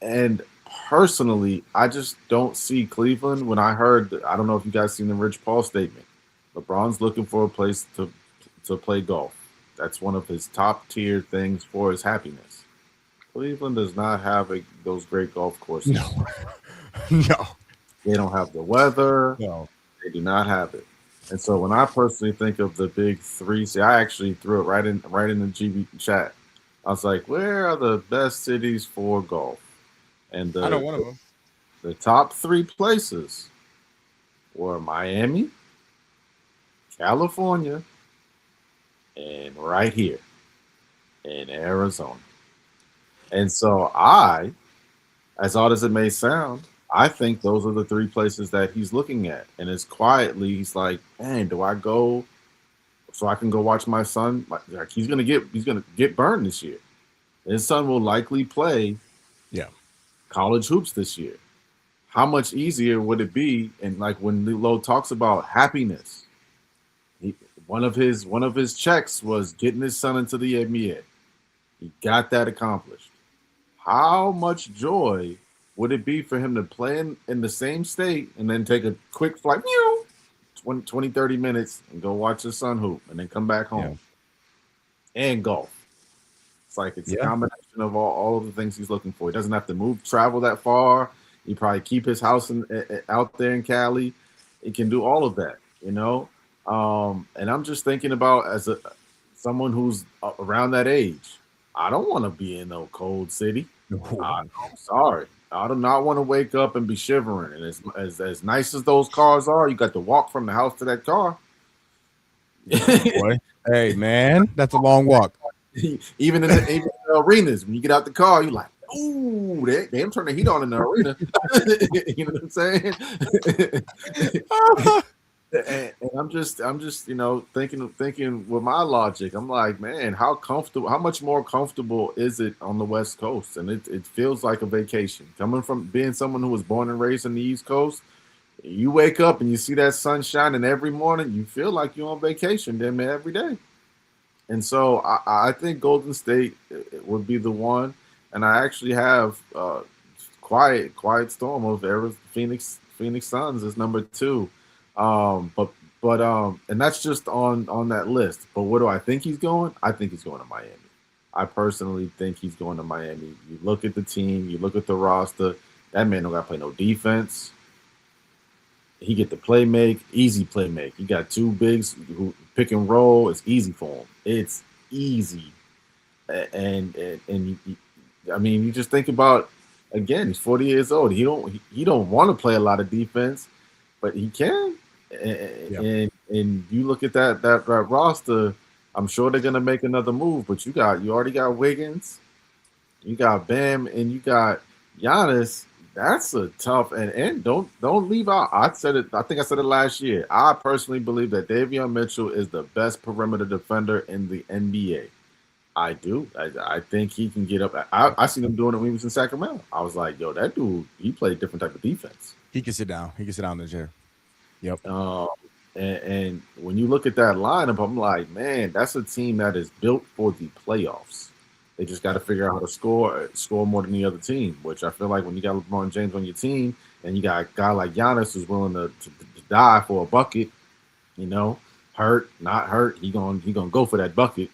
and personally, I just don't see Cleveland. When I heard, I don't know if you guys seen the Rich Paul statement. LeBron's looking for a place to play golf. That's one of his top tier things for his happiness. Cleveland does not have those great golf courses. No. No. They don't have the weather. No. They do not have it. And so when I personally think of the big three, see, I actually threw it right in the GB chat. I was like, where are the best cities for golf? And I know one of them. the top three places were Miami, California, and right here in Arizona. And so I, as odd as it may sound, I think those are the three places that he's looking at. And it's quietly, he's like, man, do I go so I can go watch my son? Like he's gonna get burned this year. His son will likely play college hoops this year. How much easier would it be? And like when Lilo talks about happiness, one of his checks was getting his son into the NBA. He got that accomplished. How much joy would it be for him to play in the same state and then take a quick flight, 20, 30 minutes, and go watch his son hoop and then come back home and golf? It's like it's a combination of all of the things he's looking for. He doesn't have to travel that far. He probably keep his house out there in Cali. He can do all of that, you know. And I'm just thinking about as someone who's around that age. I don't want to be in no cold city. I'm sorry. I do not want to wake up and be shivering. And as nice as those cars are, you got to walk from the house to that car. Boy. Hey, man, that's a long walk. Even in the arenas, when you get out the car, you're like, ooh, they turn the heat on in the arena. You know what I'm saying? And I'm just, you know, thinking with my logic. I'm like, man, how much more comfortable is it on the West Coast? And it feels like a vacation. Coming from being someone who was born and raised on the East Coast, you wake up and you see that sun shining every morning. You feel like you're on vacation, damn it, every day. And so I think Golden State would be the one. And I actually have quiet storm of Phoenix Suns is number 2. But and that's just on that list. But where do I think he's going? I think he's going to Miami. I personally think he's going to Miami. You look at the team, you look at the roster. That man don't got to play no defense. He get the easy play make. You got two bigs who pick and roll. It's easy for him. It's easy. And I mean, you just think about, again, he's 40 years old. He don't want to play a lot of defense, but he can. And you look at that roster, I'm sure they're gonna make another move. But you already got Wiggins, you got Bam, and you got Giannis. That's a tough and don't leave out. I said it. I think I said it last year. I personally believe that Davion Mitchell is the best perimeter defender in the NBA. I do. I think he can get up. I seen him doing it when he was in Sacramento. I was like, yo, that dude, he played a different type of defense. He can sit down. He can sit down in the chair. Yep. And when you look at that lineup, I'm like, man, that's a team that is built for the playoffs. They just got to figure out how to score more than the other team, which I feel like when you got LeBron James on your team and you got a guy like Giannis who's willing to die for a bucket, you know, hurt, not hurt, he gonna go for that bucket.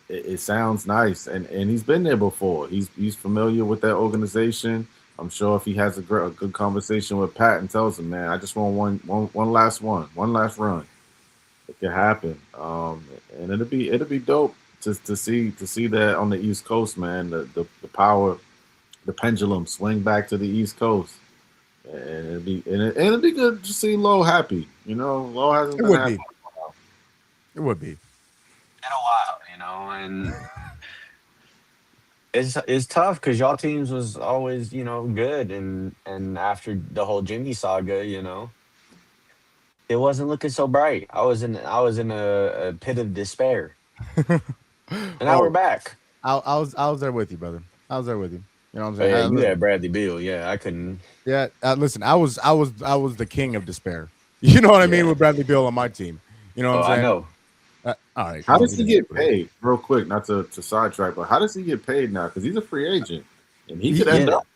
It sounds nice, and he's been there before. He's familiar with that organization. I'm sure if he has a good conversation with Pat and tells him, man, I just want one last run, it could happen. And it'll be dope to see that on the East Coast, man. The power, the pendulum swing back to the East Coast, and it'll be good to see Lowe happy. You know, Lowe hasn't been happy. It would be. In a while, you know, and it's tough because y'all teams was always, you know, good, and after the whole Jimmy saga, you know, it wasn't looking so bright. I was in a pit of despair, and now we're back. I was there with you, brother. I was there with you. You know what I'm saying? Yeah, you had Bradley Beal. Yeah, I couldn't. Yeah, listen, I was the king of despair. You know what I mean, with Bradley Beal on my team. You know what I'm saying? I know. All right. How does he get paid? Real quick, not to sidetrack, but how does he get paid now? Because he's a free agent, and he could end up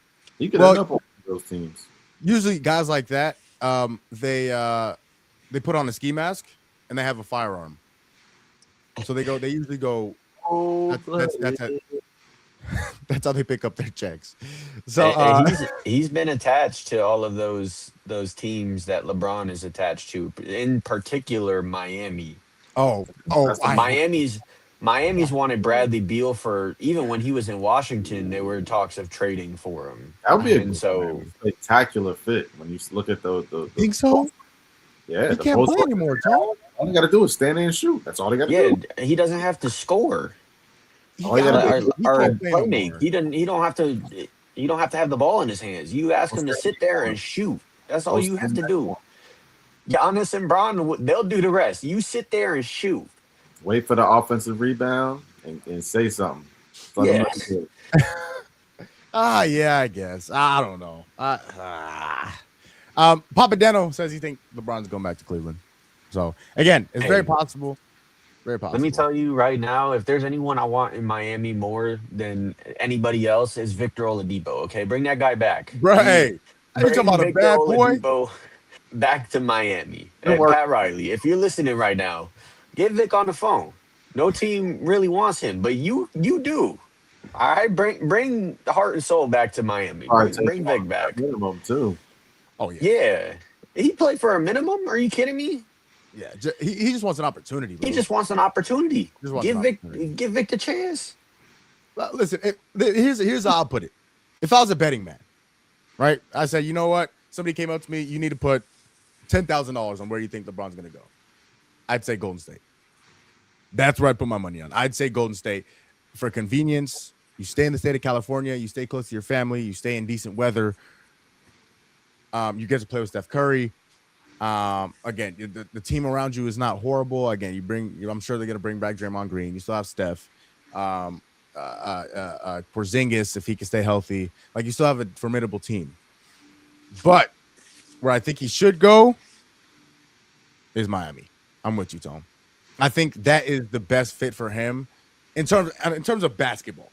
on those teams. Usually, guys like that, they put on a ski mask and they have a firearm. So they usually go. Oh, that's it. That's how they pick up their checks. So And he's been attached to all of those teams that LeBron is attached to, in particular Miami. Miami's wanted Bradley Beal for, even when he was in Washington, there were talks of trading for him. That would be a spectacular fit when you look at the think so? Yeah, he can't play anymore, Tom. All you got to do is stand there and shoot. That's all he got to do. Yeah, he doesn't have to score. All you got to do Or playmate. He don't have to. You don't have to have the ball in his hands. You ask him to sit there and shoot. That's all you have to do. Giannis and Braun, they'll do the rest. You sit there and shoot. Wait for the offensive rebound and say something. Yeah. Yeah, I guess. I don't know. Papadeno says he thinks LeBron's going back to Cleveland. So again, it's very possible. Very possible. Let me tell you right now, if there's anyone I want in Miami more than anybody else, is Victor Oladipo. Okay, bring that guy back. Right. You talking about Victor a bad boy? Oladipo back to Miami. And Pat Riley, if you're listening right now, get Vic on the phone. No team really wants him, but you do. All right, bring the heart and soul back to Miami. Bring Vic back. Minimum too. Oh yeah. Yeah. He played for a minimum? Are you kidding me? Yeah, he just wants an opportunity. He just wants an opportunity. Give Vic the chance. Well, listen, here's how I'll put it. If I was a betting man, right, I said, you know what? Somebody came up to me, you need to put $10,000 on where you think LeBron's going to go. I'd say Golden State. That's where I'd put my money on. I'd say Golden State for convenience. You stay in the state of California. You stay close to your family. You stay in decent weather. You get to play with Steph Curry. Again, the team around you is not horrible. Again, I'm sure they're going to bring back Draymond Green. You still have Steph. Porzingis, if he can stay healthy. Like, you still have a formidable team. But where I think he should go is Miami. I'm with you, Tom. I think that is the best fit for him in terms of basketball,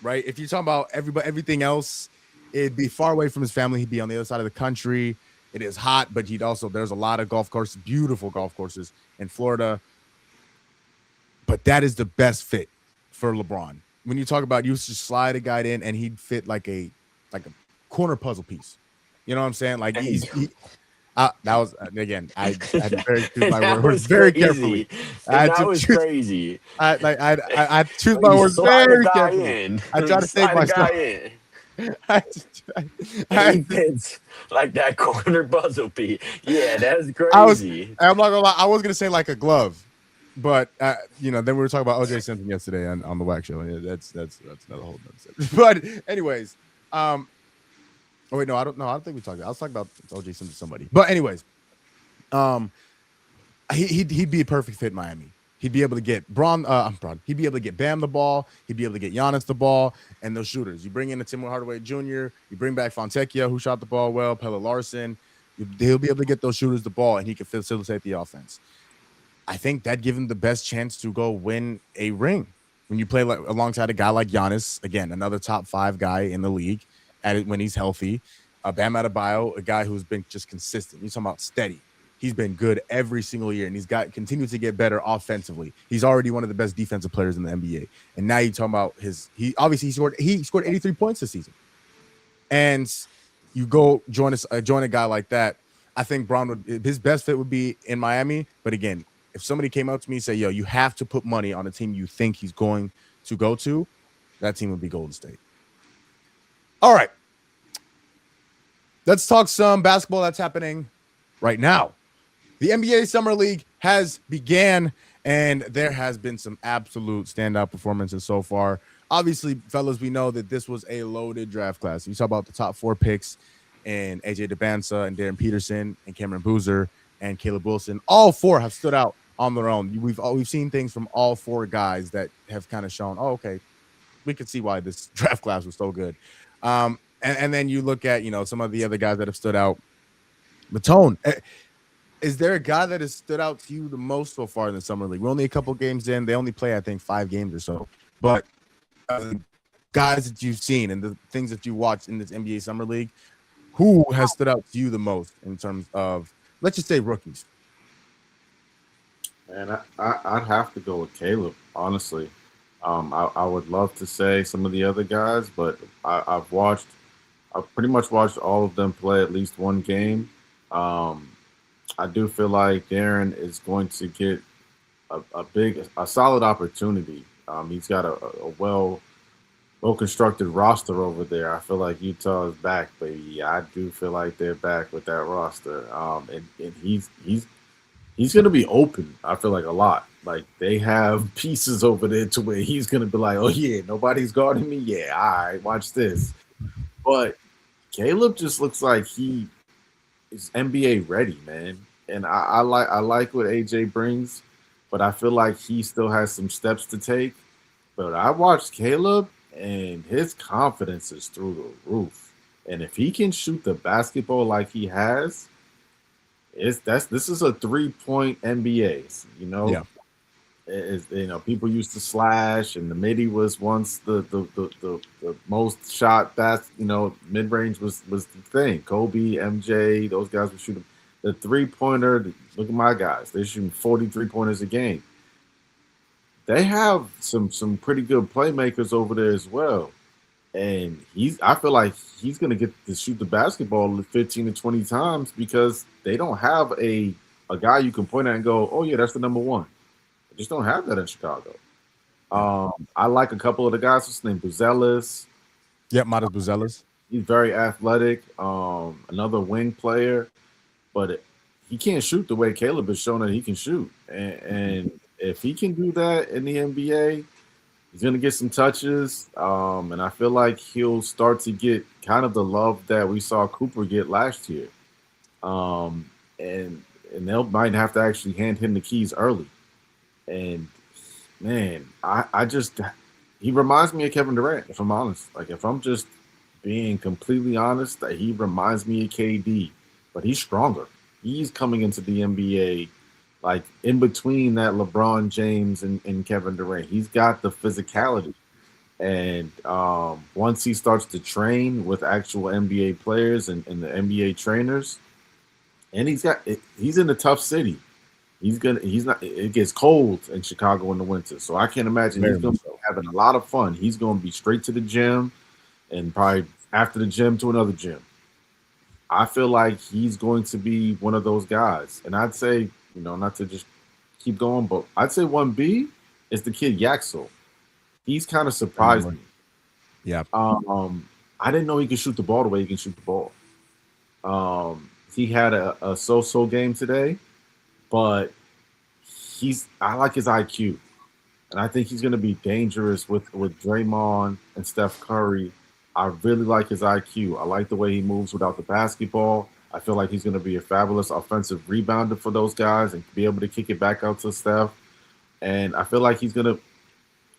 right? If you're talking about everything else, it'd be far away from his family. He'd be on the other side of the country. It is hot, but there's a lot of golf courses, beautiful golf courses in Florida. But that is the best fit for LeBron. When you talk about, you just slide a guy in and he'd fit like a corner puzzle piece. You know what I'm saying? Like that was, again, I had to choose my words very carefully. That was crazy. I choose my words very carefully. I try to save myself. He fits like that corner puzzle piece. Yeah, that's crazy. I'm not gonna lie. I was gonna say like a glove, but then we were talking about O.J. Simpson yesterday on the Wax Show. Yeah, that's another whole nother. But anyways, I don't think we talked. I was talking about O.J. Simpson to somebody. But anyways, he'd be a perfect fit in Miami. He'd be able to get He'd be able to get Bam the ball. He'd be able to get Giannis the ball and those shooters. You bring in a Tim Hardaway Jr. You bring back Fontecchio, who shot the ball well. Pelle Larson. He'll be able to get those shooters the ball, and he can facilitate the offense. I think that'd give him the best chance to go win a ring. When you play alongside a guy like Giannis, again, another top 5 guy in the league when he's healthy. Bam Adebayo, a guy who's been just consistent. You're talking about steady. He's been good every single year, and he's continued to get better offensively. He's already one of the best defensive players in the NBA. And now you're talking about he scored 83 points this season. And you go join a guy like that. I think his best fit would be in Miami. But again, if somebody came up to me and said, yo, you have to put money on a team you think he's going to go to, that team would be Golden State. All right. Let's talk some basketball that's happening right now. The NBA Summer League has began, and there has been some absolute standout performances so far. Obviously, fellas, we know that this was a loaded draft class. You talk about the top 4 picks and AJ DeBansa and Darren Peterson and Cameron Boozer and Caleb Wilson. All 4 have stood out on their own. We've seen things from all 4 guys that have kind of shown, okay, we could see why this draft class was so good. And then you look at, some of the other guys that have stood out. Matone. Is there a guy that has stood out to you the most so far in the Summer League? We're only a couple games in. They only play, I think, 5 games or so. But guys that you've seen and the things that you watched in this NBA Summer League, who has stood out to you the most in terms of, let's just say, rookies? Man, I'd have to go with Caleb, honestly. I would love to say some of the other guys, but I've pretty much watched all of them play at least one game. Um, I do feel like Darren is going to get a solid opportunity. He's got a well constructed roster over there. I feel like Utah is back, baby. Yeah, I do feel like they're back with that roster. And he's gonna be open. I feel like a lot. Like they have pieces over there to where he's gonna be like, oh yeah, nobody's guarding me. Yeah, all right, watch this. But Caleb just looks like he is NBA ready, man. And I like what AJ brings, but I feel like he still has some steps to take. But I watched Caleb and his confidence is through the roof. And if he can shoot the basketball like he has, this is a 3-point NBA. Yeah. People used to slash, and the midi was once the most shot. Mid range was the thing. Kobe, MJ, those guys were shooting the 3-pointer. Look at my guys; they're shooting 43 pointers a game. They have some pretty good playmakers over there as well, and I feel like he's gonna get to shoot the basketball 15 to 20 times because they don't have a guy you can point at and go, oh yeah, that's the number one. Just don't have that in Chicago. I like a couple of the guys. What's his name? Buzelis. Yep, Matas Buzelis. He's very athletic. Another wing player, but he can't shoot the way Caleb has shown that he can shoot. And if he can do that in the NBA, he's going to get some touches. And I feel like he'll start to get kind of the love that we saw Cooper get last year. And they'll might have to actually hand him the keys early. And man, he reminds me of Kevin Durant, if I'm honest. Like if I'm just being completely honest, that he reminds me of KD, but he's stronger. He's coming into the NBA like in between that LeBron James and Kevin Durant. He's got the physicality. And once he starts to train with actual NBA players and the NBA trainers, and he's in a tough city. It gets cold in Chicago in the winter. So I can't imagine he's going to be having a lot of fun. He's going to be straight to the gym and probably after the gym to another gym. I feel like he's going to be one of those guys. And I'd say, not to just keep going, but I'd say 1B is the kid Yaxel. He's kind of surprised me. Yeah. I didn't know he could shoot the ball the way he can shoot the ball. He had a so-so game today. But I like his IQ, and I think he's going to be dangerous with Draymond and Steph Curry. I really like his IQ. I like the way he moves without the basketball. I feel like he's going to be a fabulous offensive rebounder for those guys and be able to kick it back out to Steph. And I feel like he's going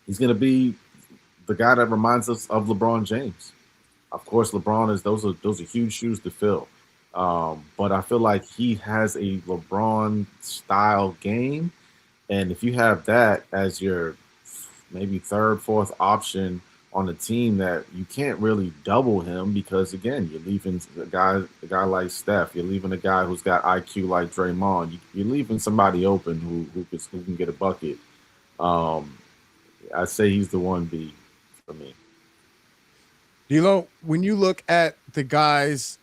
to be the guy that reminds us of LeBron James. Of course, LeBron those are huge shoes to fill. But I feel like he has a LeBron style game. And if you have that as your maybe third, fourth option on a team, that you can't really double him because again, you're leaving a guy like Steph, you're leaving a guy who's got IQ like Draymond, you're leaving somebody open who can get a bucket. I'd say he's the 1B for me. D'Lo, when you look at the guys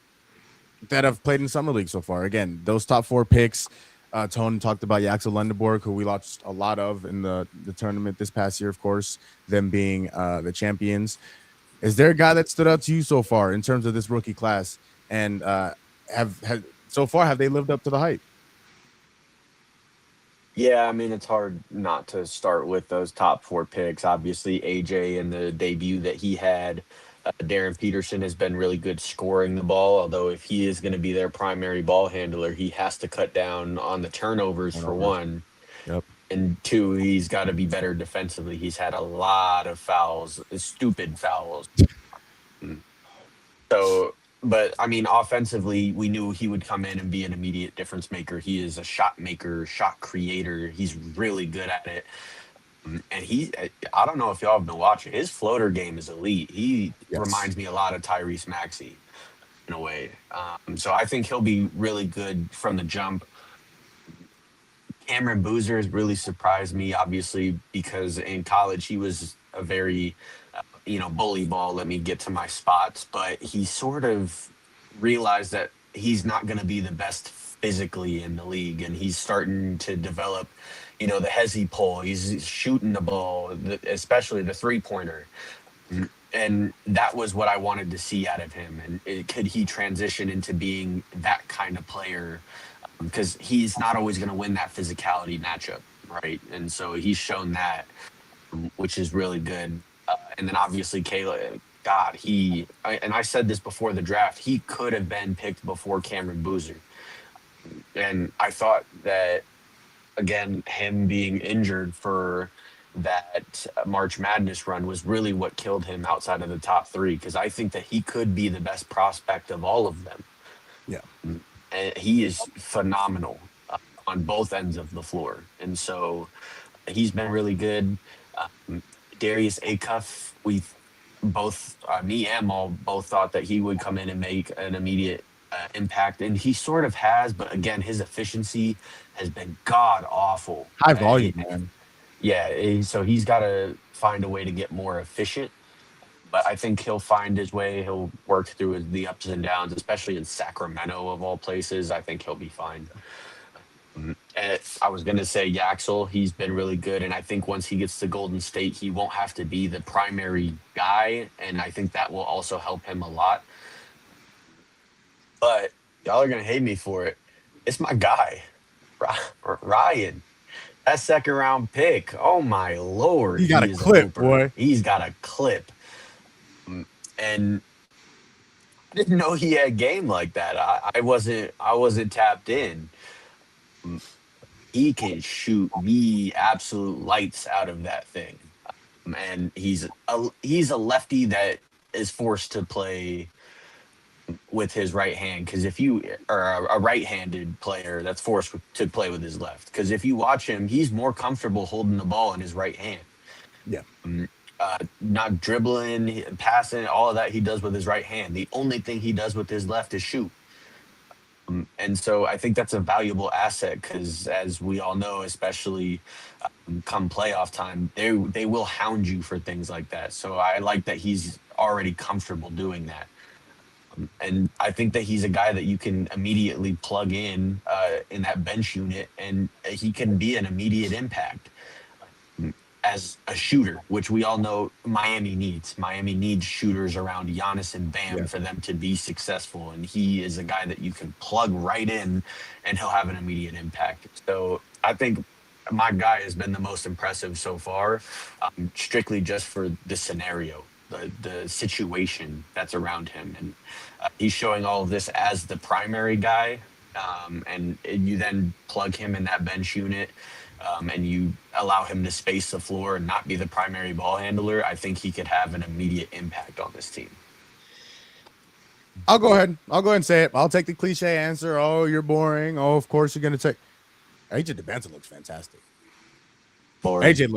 that have played in Summer League so far, again, those top 4 picks, Tone talked about Yaxel Lendeborg, who we watched a lot of in the tournament this past year, of course, them being the champions. Is there a guy that stood out to you so far in terms of this rookie class? And have they lived up to the hype? Yeah, I mean, it's hard not to start with those top 4 picks. Obviously, AJ and the debut that he had. Darren Peterson has been really good scoring the ball, although if he is going to be their primary ball handler, he has to cut down on the turnovers for one. Yep. And 2, he's got to be better defensively. He's had a lot of fouls, stupid fouls. So, but I mean, offensively, we knew he would come in and be an immediate difference maker. He is a shot maker, shot creator. He's really good at it. And I don't know if y'all have been watching. His floater game is elite. He reminds me a lot of Tyrese Maxey in a way. So I think he'll be really good from the jump. Cameron Boozer has really surprised me, obviously, because in college he was a very, bully ball. Let me get to my spots, but he sort of realized that he's not going to be the best physically in the league, and he's starting to develop, the hezzy pull. He's shooting the ball, especially the 3-pointer. And that was what I wanted to see out of him. And could he transition into being that kind of player? Because he's not always going to win that physicality matchup, right? And so he's shown that, which is really good. And then obviously Kayla, God, and I said this before the draft, he could have been picked before Cameron Boozer. And I thought that, again, him being injured for that March Madness run was really what killed him outside of the top 3, because I think that he could be the best prospect of all of them. Yeah. And he is phenomenal on both ends of the floor. And so he's been really good. Darius Acuff, we both, me and Maul, both thought that he would come in and make an immediate impact. And he sort of has, but again, his efficiency has been god awful. High volume, man. Yeah, so he's got to find a way to get more efficient. But I think he'll find his way. He'll work through the ups and downs, especially in Sacramento of all places. I think he'll be fine. And I was going to say Yaxel, he's been really good. And I think once he gets to Golden State, he won't have to be the primary guy. And I think that will also help him a lot. But y'all are going to hate me for it. It's my guy, Ryan. That second round pick. Oh, my Lord. He got a clip, boy. He's got a clip. And I didn't know he had game like that. I wasn't tapped in. He can shoot me absolute lights out of that thing. And he's a lefty that is forced to play with his right hand, because if you are a right-handed player that's forced to play with his left, because if you watch him, he's more comfortable holding the ball in his right hand. Yeah. Not dribbling, passing, all of that he does with his right hand. The only thing he does with his left is shoot. And so I think that's a valuable asset, because as we all know, especially come playoff time, they will hound you for things like that. So I like that he's already comfortable doing that. And I think that he's a guy that you can immediately plug in that bench unit, and he can be an immediate impact as a shooter, which we all know Miami needs. Miami needs shooters around Giannis and Bam for them to be successful. And he is a guy that you can plug right in and he'll have an immediate impact. So I think my guy has been the most impressive so far, strictly just for the scenario, the situation that's around him. And he's showing all of this as the primary guy. And you then plug him in that bench unit, and you allow him to space the floor and not be the primary ball handler. I think he could have an immediate impact on this team. I'll go ahead and say it. I'll take the cliche answer. Oh, you're boring. Oh, of course you're going to take. AJ DeBanza looks fantastic. Boring. AJ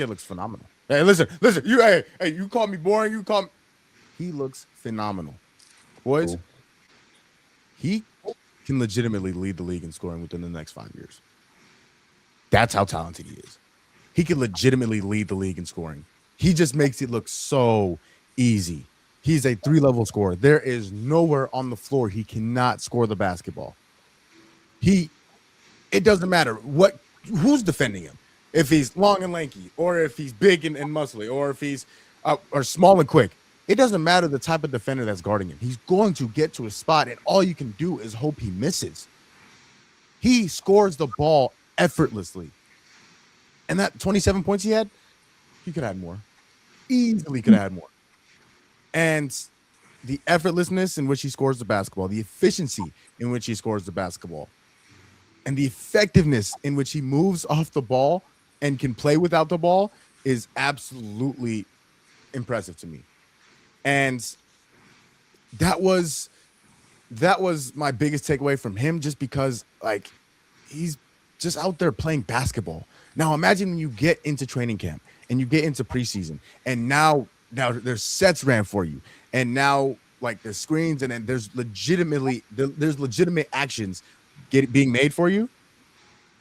looks phenomenal. Hey, listen. You call me boring. He looks phenomenal. Boys, cool. He can legitimately lead the league in scoring within the next 5 years. That's how talented he is. He can legitimately lead the league in scoring. He just makes it look so easy. He's a 3-level scorer. There is nowhere on the floor he cannot score the basketball. It doesn't matter who's defending him. If he's long and lanky, or if he's big and muscly, or if he's or small and quick. It doesn't matter the type of defender that's guarding him. He's going to get to a spot, and all you can do is hope he misses. He scores the ball effortlessly. And that 27 points he could have had more. Easily could have had more. And the effortlessness in which he scores the basketball, the efficiency in which he scores the basketball, and the effectiveness in which he moves off the ball and can play without the ball is absolutely impressive to me. And that was my biggest takeaway from him, just because he's just out there playing basketball. Now imagine when you get into training camp and you get into preseason, and now there's sets ran for you, and now there's screens, and then there's legitimate actions being made for you.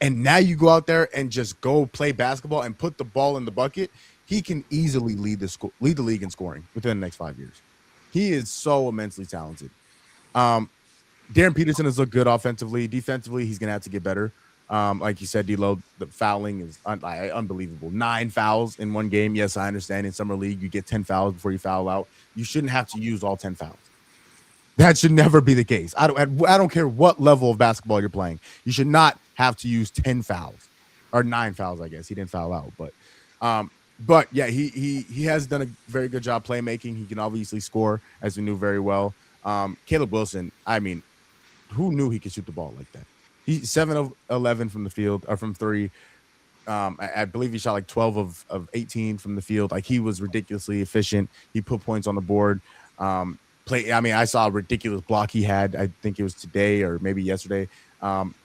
and now you go out there and just go play basketball and put the ball in the bucket, he can easily lead the league in scoring within the next 5 years. He is so immensely talented. Darren Peterson has looked good offensively. Defensively, he's going to have to get better. Like you said, D-Lo, the fouling is unbelievable. 9 fouls in one game. Yes, I understand. In summer league, you get 10 fouls before you foul out. You shouldn't have to use all 10 fouls. That should never be the case. I don't care what level of basketball you're playing. You should not have to use 10 fouls or 9 fouls. I guess he didn't foul out, but yeah, he has done a very good job playmaking. He can obviously score, as we knew very well. Caleb Wilson, I mean, who knew he could shoot the ball like that? He's 7 of 11 from the field or from 3. I believe he shot like 12 of 18 from the field. Like, he was ridiculously efficient. He put points on the board. I saw a ridiculous block he had. I think it was today or maybe yesterday.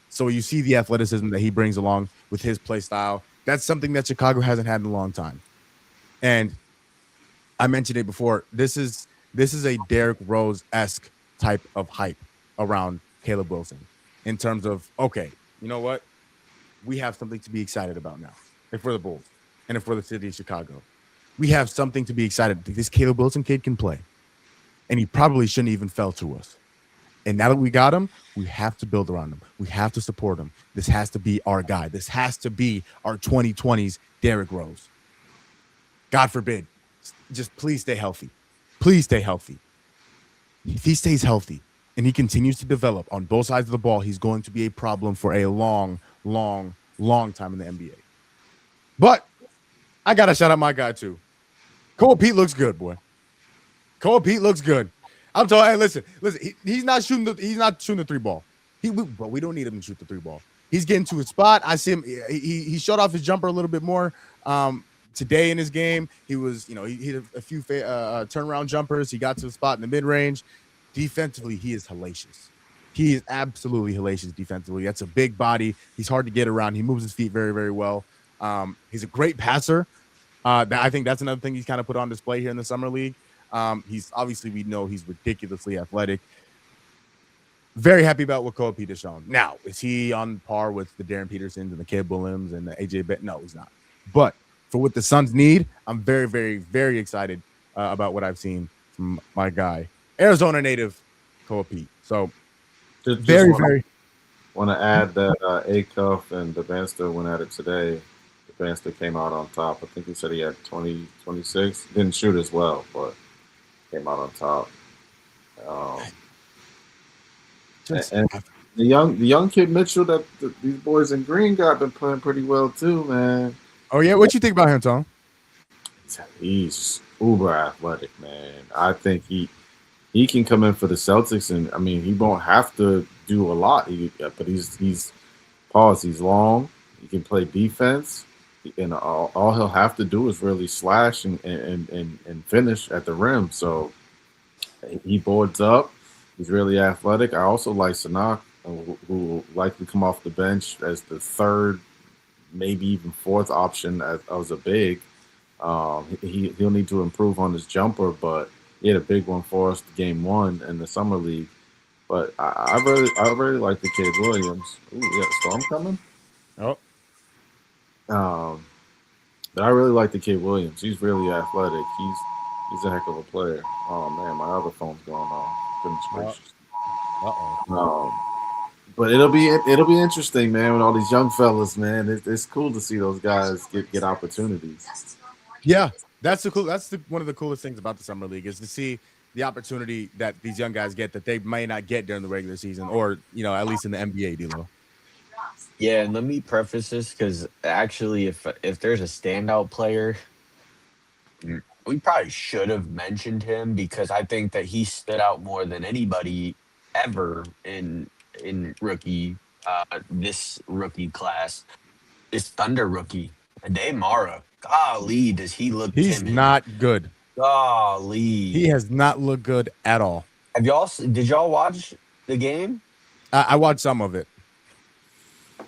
So you see the athleticism that he brings along with his play style. That's something that Chicago hasn't had in a long time. And I mentioned it before. This is a Derrick Rose-esque type of hype around Caleb Wilson in terms of, okay, you know what? We have something to be excited about now. If we're the Bulls and if we're the city of Chicago, we have something to be excited. This Caleb Wilson kid can play. And he probably shouldn't even fell to us. And now that we got him, we have to build around him. We have to support him. This has to be our guy. This has to be our 2020s Derrick Rose. God forbid. Just please stay healthy. Please stay healthy. If he stays healthy and he continues to develop on both sides of the ball, he's going to be a problem for a long, long, long time in the NBA. But I got to shout out my guy too. Cole Pete looks good, boy. Cole Pete looks good. I'm telling you, listen. He's not shooting the 3 ball. But we don't need him to shoot the 3 ball. He's getting to his spot. I see him. He showed off his jumper a little bit more today in his game. He was, he hit a few turnaround jumpers. He got to the spot in the mid range. Defensively, he is hellacious. He is absolutely hellacious defensively. That's a big body. He's hard to get around. He moves his feet very, very well. He's a great passer. I think that's another thing he's kind of put on display here in the summer league. He's obviously, we know he's ridiculously athletic. Very happy about what Cole Pete has shown. Now, is he on par with the Darren Petersons and the Caleb Williams and the AJ Bett? No, he's not. But for what the Suns need, I'm very, very, very excited about what I've seen from my guy, Arizona native Cole Pete. So very want to add that Acuff and Devanster went at it today. Devanster came out on top. I think he said he had 20, 26. Didn't shoot as well, but came out on top. And the young kid Mitchell that these boys in Green got been playing pretty well too, man. Oh yeah, what you think about him, Tom? He's uber athletic, man. I think he can come in for the Celtics, and I mean he won't have to do a lot. But he's long. He can play defense, and all he'll have to do is really slash and finish at the rim. So he boards up. He's really athletic. I also like Sanak, who will likely come off the bench as the 3rd, maybe even 4th option as a big. He'll need to improve on his jumper, but he had a big one for us game 1 in the summer league. But I really like the kid Williams. Ooh, yeah, storm coming. Oh. But I really like the kid Williams. He's really athletic. He's a heck of a player. Oh man, my other phone's going off. Goodness gracious. But it'll be interesting, man, with all these young fellas, man. It's cool to see those guys get opportunities. Yeah, that's one of the coolest things about the summer league is to see the opportunity that these young guys get that they may not get during the regular season, or at least in the NBA, D-Lo. Yeah, and let me preface this because actually, if there's a standout player, we probably should have mentioned him because I think that he stood out more than anybody ever in rookie this rookie class. This Thunder rookie, Ade Mara. Golly, does he look He's timid. Not good. Golly. He has not looked good at all. Did y'all watch the game? I watched some of it.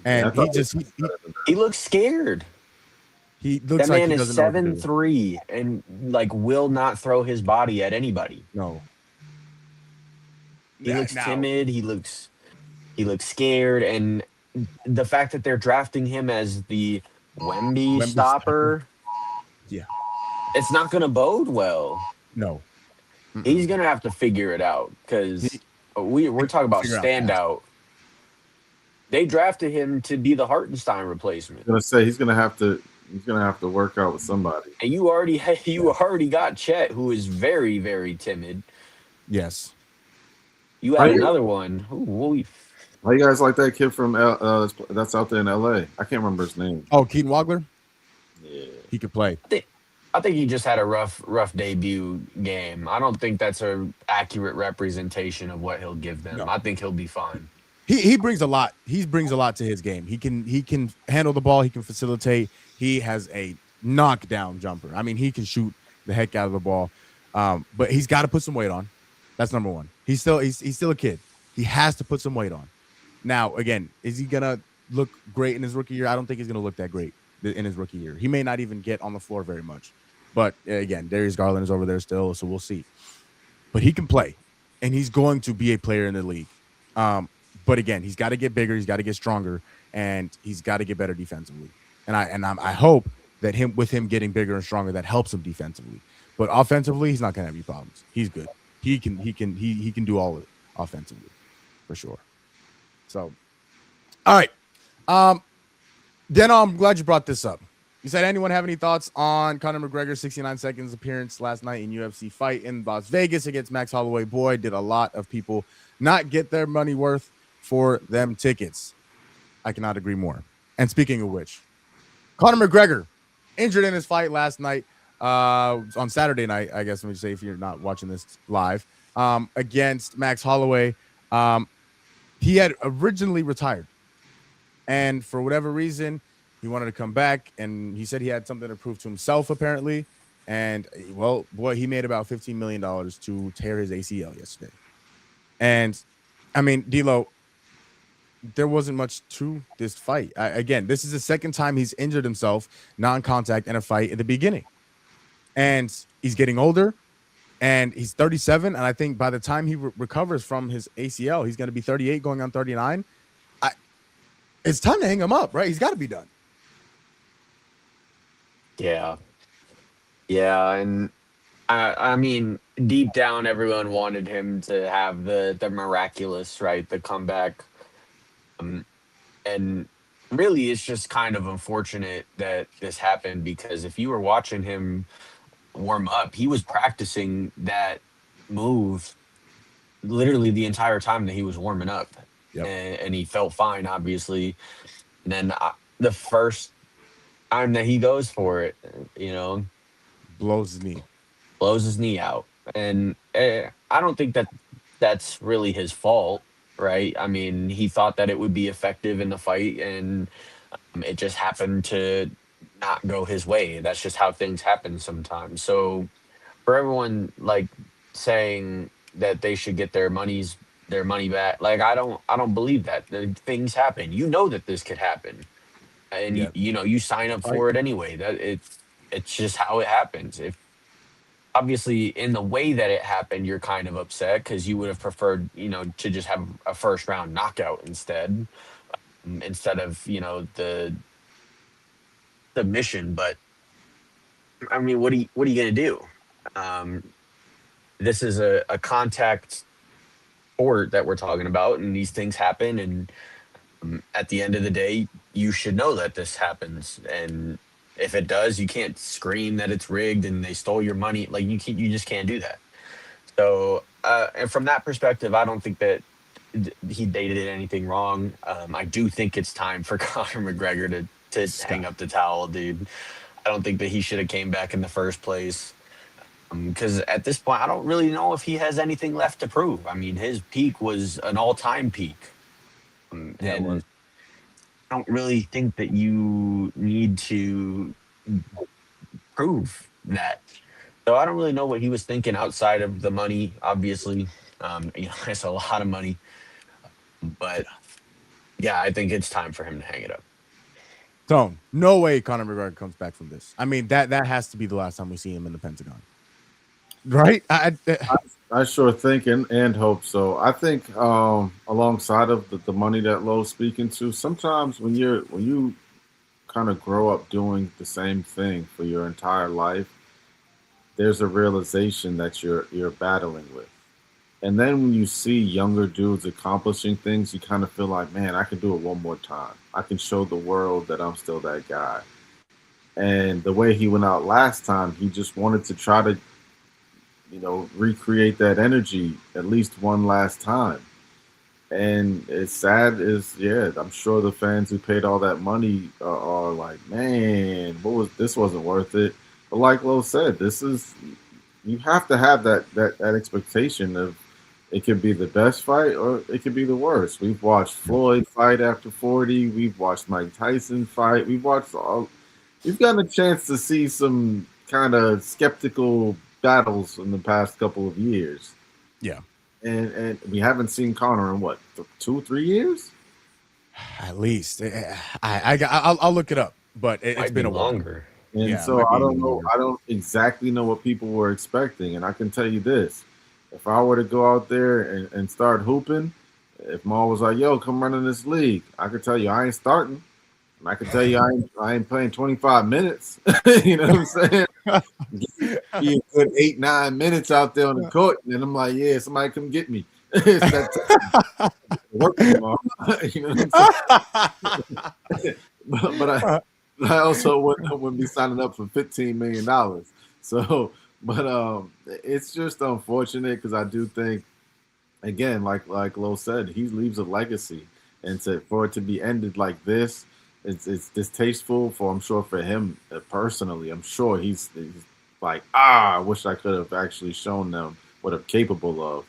And he looks scared. He looks that like man he is doesn't know what to do. 7'3" and will not throw his body at anybody. No. He looks timid. He looks scared. And the fact that they're drafting him as the Wemby Wemby stopper. stopper, Yeah. it's not going to bode well. No. He's going to have to figure it out because we're talking about Figure out fast. standout. They drafted him to be the Hartenstein replacement. I'm gonna say he's gonna have to work out with somebody. And you already got Chet, who is very, very timid. Yes. You had another one. Ooh, How you guys like that kid from that's out there in LA? I can't remember his name. Oh, Keaton Wagler? Yeah. He could play. I think he just had a rough debut game. I don't think that's a accurate representation of what he'll give them. No. I think he'll be fine. He brings a lot. He brings a lot to his game. He can handle the ball. He can facilitate. He has a knockdown jumper. I mean, he can shoot the heck out of the ball. But he's got to put some weight on. That's number one. He's still a kid. He has to put some weight on. Now, again, is he gonna look great in his rookie year? I don't think he's gonna look that great in his rookie year. He may not even get on the floor very much. But again, Darius Garland is over there still, so we'll see. But he can play, and he's going to be a player in the league. But again, he's got to get bigger, he's got to get stronger, and he's got to get better defensively. And I hope that with him getting bigger and stronger, that helps him defensively. But offensively, he's not going to have any problems. He's good. He can do all of it offensively, for sure. So, all right. Deno, I'm glad you brought this up. You said, anyone have any thoughts on Conor McGregor's 69 seconds appearance last night in UFC fight in Las Vegas against Max Holloway? Boy, did a lot of people not get their money worth for them tickets. I cannot agree more. And speaking of which, Conor McGregor injured in his fight last night, on Saturday night, I guess, let me say, if you're not watching this live, against Max Holloway. He had originally retired, and for whatever reason, he wanted to come back, and he said he had something to prove to himself, apparently. And, well, boy, he made about $15 million to tear his ACL yesterday. And, I mean, D'Lo, there wasn't much to this fight. Again, this is the second time he's injured himself, non-contact, in a fight at the beginning. And he's getting older, and he's 37, and I think by the time he recovers from his ACL, he's going to be 38, going on 39. It's time to hang him up, right? He's got to be done. Yeah, and I mean, deep down, everyone wanted him to have the miraculous, right, the comeback, and really, it's just kind of unfortunate that this happened, because if you were watching him warm up, he was practicing that move literally the entire time that he was warming up. Yep. And he felt fine, obviously. And then the first time that he goes for it, blows his knee out. And I don't think that that's really his fault, right? I mean, he thought that it would be effective in the fight, and it just happened to not go his way. That's just how things happen sometimes. So for everyone saying that they should get their money back, I don't believe that. Things happen. You know that this could happen, and you sign up for it anyway. That it's just how it happens. If obviously in the way that it happened, you're kind of upset because you would have preferred to just have a first round knockout instead of the submission. But I mean, what are you gonna do? This is a contact sport that we're talking about, and these things happen, and at the end of the day, you should know that this happens. And if it does, you can't scream that it's rigged and they stole your money. You just can't do that. So and from that perspective, I don't think that they did anything wrong. I do think it's time for Conor McGregor to hang up the towel, dude. I don't think that he should have came back in the first place. Because at this point, I don't really know if he has anything left to prove. I mean, his peak was an all-time peak. And I don't really think that you need to prove that. So I don't really know what he was thinking outside of the money, obviously. It's a lot of money. But, yeah, I think it's time for him to hang it up. Tone, no way Conor McGregor comes back from this. I mean, that has to be the last time we see him in the Pentagon. right? I sure think and hope so. I think alongside of the money that Lowe's speaking to, sometimes when you kind of grow up doing the same thing for your entire life, there's a realization that you're battling with. And then when you see younger dudes accomplishing things, you kind of feel like, man, I can do it one more time. I can show the world that I'm still that guy. And the way he went out last time, he just wanted to try to, recreate that energy at least one last time. And it's sad yeah, I'm sure the fans who paid all that money are like, man, this wasn't worth it. But like Lo said, you have to have that expectation of it could be the best fight or it could be the worst. We've watched Floyd fight after 40. We've watched Mike Tyson fight. We've gotten a chance to see some kind of skeptical battles in the past couple of years. Yeah. And we haven't seen Conor in what, 2-3 years? At least. I'll look it up, but it's been a while. longer. And so I don't know. I don't exactly know what people were expecting. And I can tell you this. If I were to go out there and start hooping, if Ma was like, yo, come run in this league, I could tell you I ain't starting. And I can tell you I ain't playing 25 minutes. You know what I'm saying? Be a good 8-9 minutes out there on the court. And I'm like, yeah, somebody come get me. It's that working, Ma. You know what I'm saying? but I also wouldn't be signing up for $15 million. So, but it's just unfortunate because I do think, again, like Lo said, he leaves a legacy, and for it to be ended like this, it's distasteful I'm sure for him personally. I'm sure he's like, I wish I could have actually shown them what I'm capable of.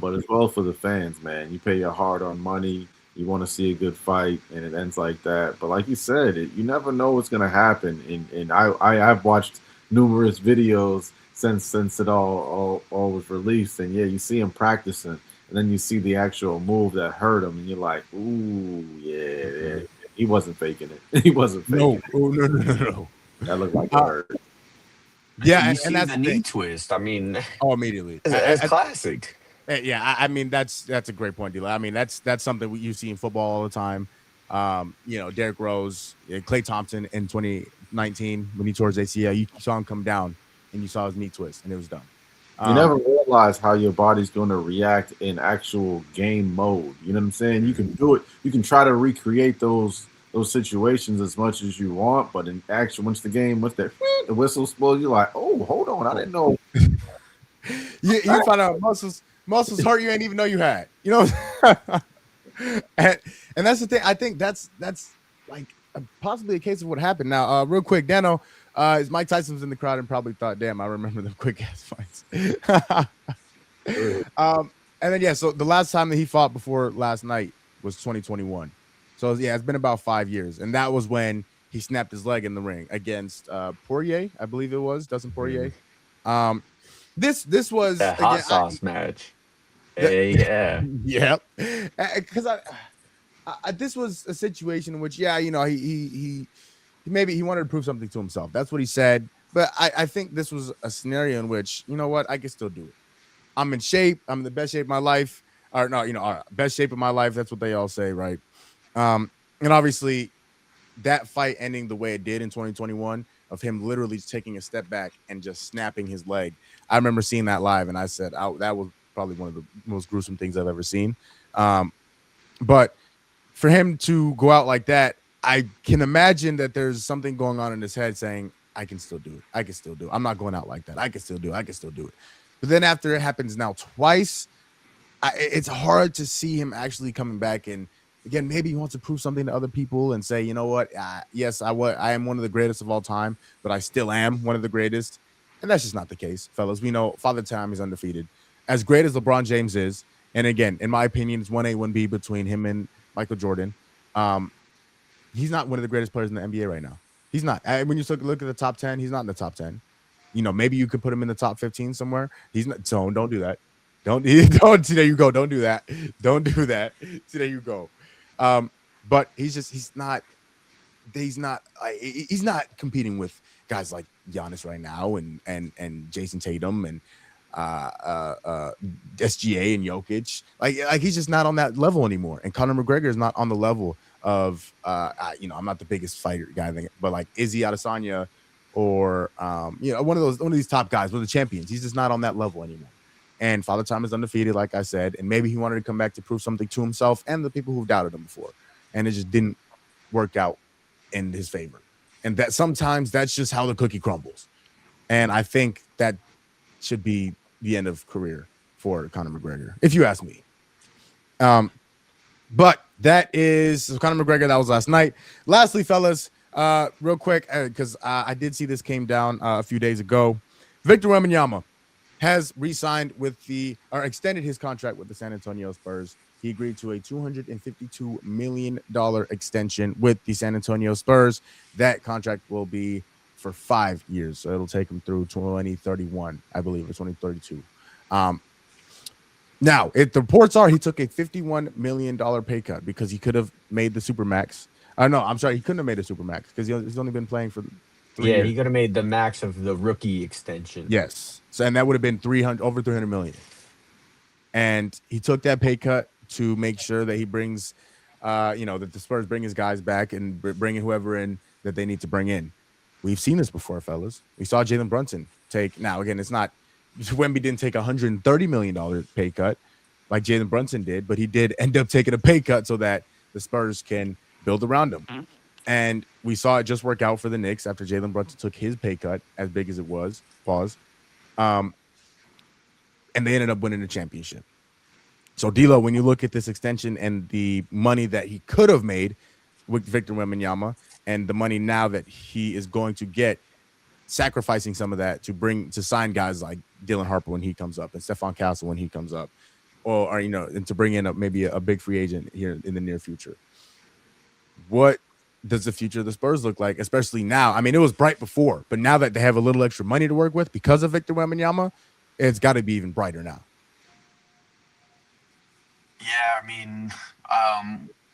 But as well for the fans, man, you pay your hard-earned money. You want to see a good fight, and it ends like that. But like you said, you never know what's going to happen. And I've watched numerous videos since it all was released. And, yeah, you see him practicing, and then you see the actual move that hurt him, and you're like, ooh, yeah, he wasn't faking it. He wasn't faking it. No. That looked like it hurt. Yeah, and that's the knee twist. I mean, immediately. It's classic. Yeah, I mean that's a great point, D'Lo. I mean that's something you see in football all the time. Derrick Rose, Klay Thompson in 2019 when he tore his ACL, you saw him come down and you saw his knee twist and it was done. You never realize how your body's going to react in actual game mode. You know what I'm saying? You can do it. You can try to recreate those situations as much as you want, but in action, once the the whistle blows, you're like, oh, hold on, I didn't know. You find out muscles hurt you ain't even know you had. You know, and that's the thing. I think that's like possibly a case of what happened. Now, real quick, Dano, is Mike Tyson was in the crowd and probably thought, damn, I remember the quick ass fights. And then so the last time that he fought before last night was 2021. So yeah, it's been about 5 years, and that was when he snapped his leg in the ring against Poirier, I believe it was Dustin Poirier. This was a hot sauce match. Yeah. Yep. Because I this was a situation in which, he maybe he wanted to prove something to himself. That's what he said. But I think this was a scenario in which, you know what, I can still do it. I'm in shape. I'm in the best shape of my life. Or no, best shape of my life. That's what they all say, right? And obviously, that fight ending the way it did in 2021, of him literally taking a step back and just snapping his leg. I remember seeing that live, and I said, that was probably one of the most gruesome things I've ever seen. But for him to go out like that, I can imagine that there's something going on in his head saying, I can still do it. I can still do it. I'm not going out like that. I can still do it. I can still do it. But then after it happens now twice, it's hard to see him actually coming back. And again, maybe he wants to prove something to other people and say, you know what? Yes, I am one of the greatest of all time, but I still am one of the greatest. And that's just not the case, fellas. We know Father Time is undefeated. As great as LeBron James is, and again, in my opinion, it's 1A, 1B between him and Michael Jordan. He's not one of the greatest players in the NBA right now. He's not. When you look at the top 10, he's not in the top 10. Maybe you could put him in the top 15 somewhere. He's not. So don't do that. Don't. See, there you go. Don't do that. Don't do that. See, there you go. But he's not competing with guys like Giannis right now and Jason Tatum and SGA and Jokic. Like he's just not on that level anymore. And Conor McGregor is not on the level of I'm not the biggest fighter guy, but like Izzy Adesanya or one of these top guys, one of the champions. He's just not on that level anymore. And Father Time is undefeated, like I said, and maybe he wanted to come back to prove something to himself and the people who've doubted him before, and it just didn't work out in his favor. And that sometimes that's just how the cookie crumbles. And I think that should be the end of career for Conor McGregor, if you ask me. But that is Conor McGregor. That was last night. Lastly, fellas, real quick, because I did see this came down a few days ago. Victor Wembanyama has re-signed extended his contract with the San Antonio Spurs. He agreed to a $252 million extension with the San Antonio Spurs. That contract will be for 5 years, so it'll take him through 2031, I believe, or 2032. Now, if the reports are, he took a $51 million pay cut because he could have made the Supermax. No, I'm sorry, he couldn't have made a Supermax because he's only been playing for 3 years. He could have made the max of the rookie extension. Yes, so and that would have been over 300 million. And he took that pay cut to make sure that he brings, that the Spurs bring his guys back and bringing whoever in that they need to bring in. We've seen this before, fellas. We saw Jaylen Brunson take. Now, again, it's not. Wemby didn't take a $130 million pay cut like Jaylen Brunson did, but he did end up taking a pay cut so that the Spurs can build around him. Mm-hmm. And we saw it just work out for the Knicks after Jaylen Brunson took his pay cut, as big as it was. And they ended up winning the championship. So, D'Lo, when you look at this extension and the money that he could have made with Victor Wembanyama and the money now that he is going to get, sacrificing some of that to sign guys like Dylan Harper when he comes up and Stephon Castle when he comes up, or and to bring in maybe a big free agent here in the near future. What does the future of the Spurs look like, especially now? I mean, it was bright before, but now that they have a little extra money to work with because of Victor Wembanyama, it's got to be even brighter now. Yeah, I mean,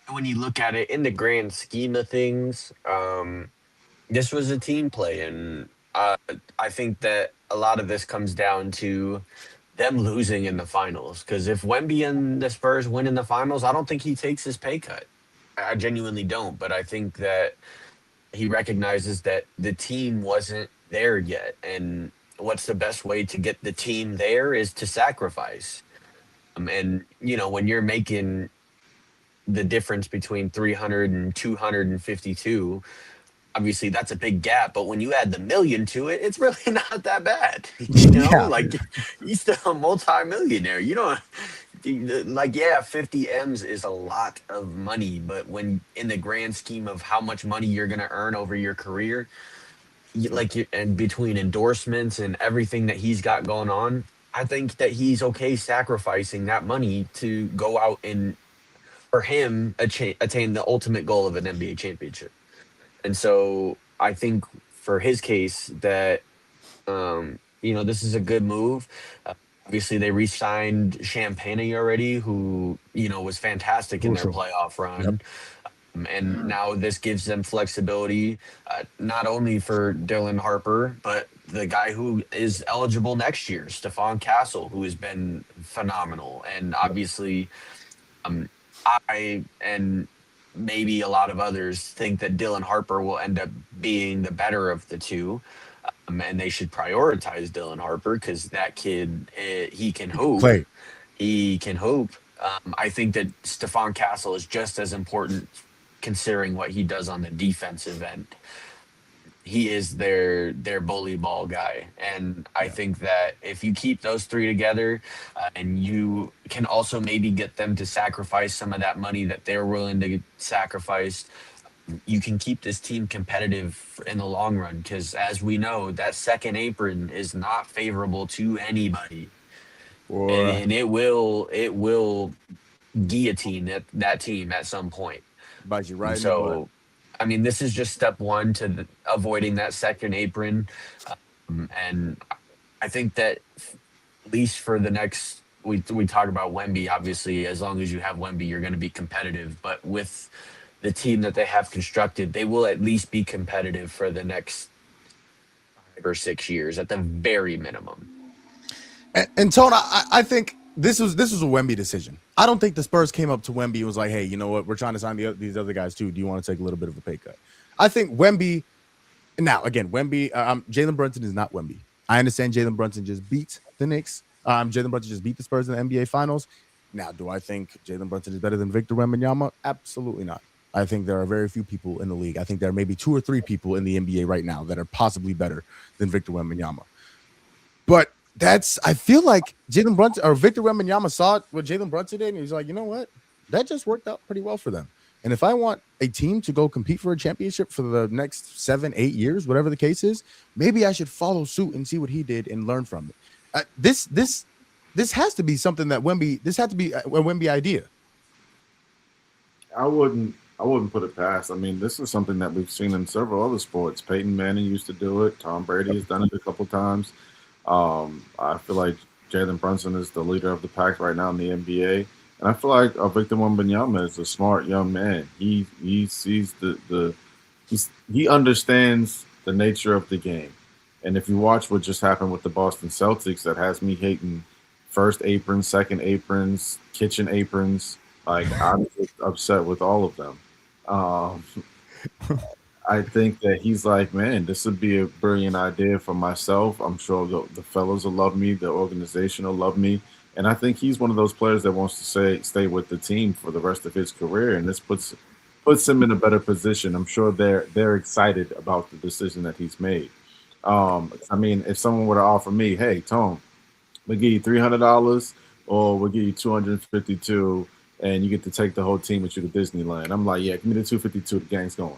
when you look at it in the grand scheme of things, this was a team play, and I think that a lot of this comes down to them losing in the finals. Because if Wemby and the Spurs win in the finals, I don't think he takes his pay cut. I genuinely don't. But I think that he recognizes that the team wasn't there yet. And what's the best way to get the team there is to sacrifice. And, when you're making the difference between 300 and 252, obviously that's a big gap, but when you add the million to it, it's really not that bad. Like he's still a multi-millionaire. 50 M's is a lot of money, but when in the grand scheme of how much money you're going to earn over your career, and between endorsements and everything that he's got going on, I think that he's okay sacrificing that money to go out and, for him, attain the ultimate goal of an NBA championship. And so I think for his case that, this is a good move. Obviously, they re-signed Champagne already, who, was fantastic in their playoff run. Yep. And now this gives them flexibility, not only for Dylan Harper, but the guy who is eligible next year, Stephon Castle, who has been phenomenal. And obviously, I and maybe a lot of others think that Dylan Harper will end up being the better of the two. And they should prioritize Dylan Harper because that kid, he can hoop. He can hoop. I think that Stephon Castle is just as important considering what he does on the defensive end. He is their bully ball guy. And I think that if you keep those three together and you can also maybe get them to sacrifice some of that money that they're willing to sacrifice, you can keep this team competitive in the long run. Because as we know, that second apron is not favorable to anybody. And it will guillotine that team at some point. But you're right. So, I mean, this is just step one to avoiding that second apron. And I think that at least for the next, we talk about Wemby, obviously, as long as you have Wemby, you're going to be competitive. But with the team that they have constructed, they will at least be competitive for the next or 6 years at the very minimum. And Tone, I think this was a Wemby decision. I don't think the Spurs came up to Wemby and was like, hey, you know what? We're trying to sign these other guys too. Do you want to take a little bit of a pay cut? I think Wemby. Now, again, Wemby, Jaylen Brunson is not Wemby. I understand Jaylen Brunson just beat the Knicks. Jaylen Brunson just beat the Spurs in the NBA Finals. Now, do I think Jaylen Brunson is better than Victor Wembanyama? Absolutely not. I think there are very few people in the league. I think there are maybe 2 or 3 people in the NBA right now that are possibly better than Victor Wembanyama. But I feel like Jaylen Brunson or Victor Wembanyama saw what Jaylen Brunson did, and he's like, you know what? That just worked out pretty well for them. And if I want a team to go compete for a championship for the next 7, 8 years, whatever the case is, maybe I should follow suit and see what he did and learn from it. This has to be something that Wemby. This had to be a Wemby idea. I wouldn't put it past. I mean, this is something that we've seen in several other sports. Peyton Manning used to do it. Tom Brady has done it a couple times. I feel like Jaylen Brunson is the leader of the pack right now in the NBA. And I feel like Victor Wembanyama is a smart young man. He sees he understands the nature of the game. And if you watch what just happened with the Boston Celtics, that has me hating first aprons, second aprons, kitchen aprons. Like, I'm just upset with all of them. I think that he's like, man, this would be a brilliant idea for myself. I'm sure the fellows will love me. The organization will love me. And I think he's one of those players that wants to stay with the team for the rest of his career, and this puts him in a better position. I'm sure they're excited about the decision that he's made. I mean, if someone were to offer me, hey, Tone, we'll give you $300 or we'll give you $252, and you get to take the whole team with you to Disneyland, I'm like, yeah, give me the $252. The gang's going.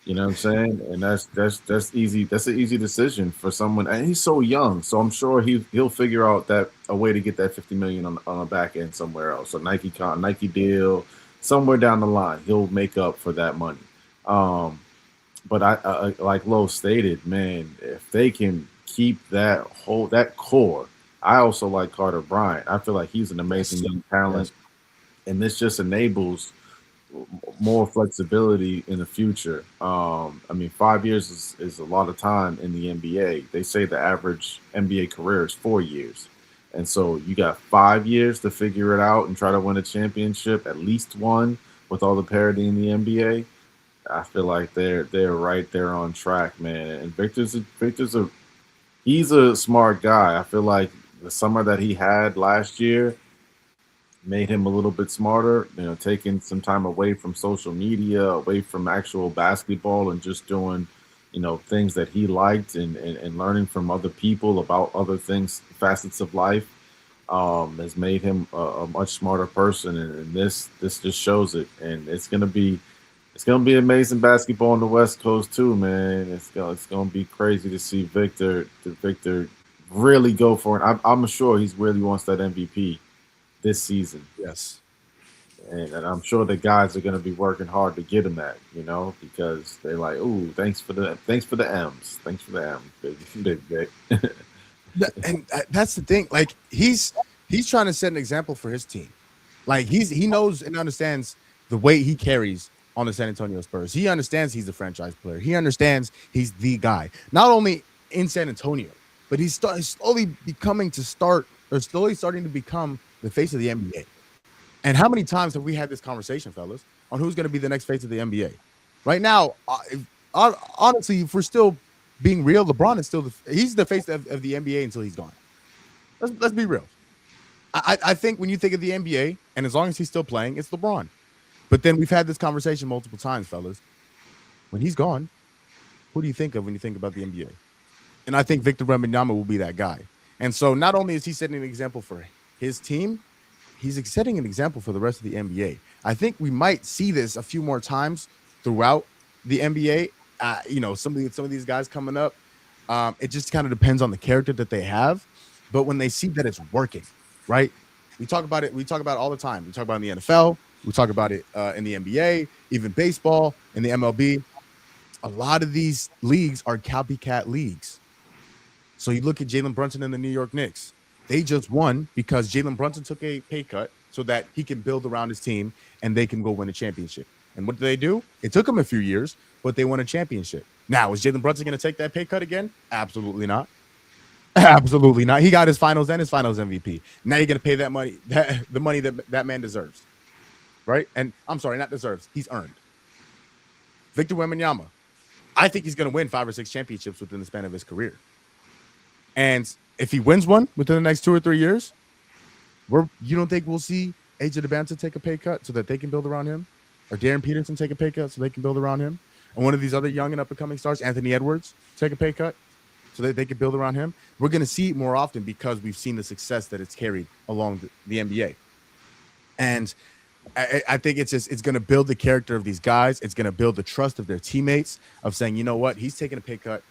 You know what I'm saying? And that's easy. That's an easy decision for someone. And he's so young, so I'm sure he'll figure out a way to get that $50 million on the back end somewhere else. A Nike deal somewhere down the line. He'll make up for that money. But I like Lo stated, man, if they can keep that core. I also like Carter Bryant. I feel like he's an amazing young talent, and this just enables more flexibility in the future. I mean, 5 years is a lot of time in the NBA. They say the average NBA career is 4 years. And so you got 5 years to figure it out and try to win a championship, at least one, with all the parity in the NBA. I feel like they're right there on track, man. And he's a smart guy. I feel like the summer that he had last year made him a little bit smarter, taking some time away from social media, away from actual basketball, and just doing, things that he liked and learning from other people about other things, facets of life, has made him a much smarter person. And this just shows it. And it's gonna be amazing basketball on the West Coast too, man. It's gonna be crazy to see Victor really go for it. I'm sure he really wants that MVP this season. Yes. And I'm sure the guys are going to be working hard to get him that, because they're like, ooh, thanks for the M's. Thanks for the M, big. And that's the thing. Like, he's trying to set an example for his team. Like, he knows and understands the weight he carries on the San Antonio Spurs. He understands he's a franchise player. He understands he's the guy, not only in San Antonio, but he's slowly starting to become the face of the NBA. And how many times have we had this conversation, fellas, on who's going to be the next face of the NBA? Right now, honestly, if we're still being real, LeBron is he's the face of the NBA until he's gone. Let's be real. I think when you think of the NBA, and as long as he's still playing, it's LeBron. But then we've had this conversation multiple times, fellas. When he's gone, who do you think of when you think about the NBA? And I think Victor Wembanyama will be that guy. And so not only is he setting an example for his team, he's setting an example for the rest of the NBA. I think we might see this a few more times throughout the NBA. Some of these guys coming up, it just kind of depends on the character that they have. But when they see that it's working, right? We talk about it. We talk about it all the time. We talk about it in the NFL. We talk about it in the NBA, even baseball, in the MLB. A lot of these leagues are copycat leagues. So you look at Jaylen Brunson and the New York Knicks. They just won because Jaylen Brunson took a pay cut so that he can build around his team and they can go win a championship. And what did they do? It took them a few years, but they won a championship. Now, is Jalen Brunson going to take that pay cut again? Absolutely not. Absolutely not. He got his finals and his finals MVP. Now you're going to pay that money, the money that man deserves, right? And I'm sorry, not deserves. He's earned. Victor Wembanyama, I think he's going to win 5 or 6 championships within the span of his career. And if he wins one within the next 2 or 3 years, you don't think we'll see AJ DeBanza take a pay cut so that they can build around him? Or Darren Peterson take a pay cut so they can build around him? And one of these other young and up-and-coming stars, Anthony Edwards, take a pay cut so that they can build around him? We're going to see it more often because we've seen the success that it's carried along the NBA. And I think it's going to build the character of these guys. It's going to build the trust of their teammates of saying, you know what, he's taking a pay cut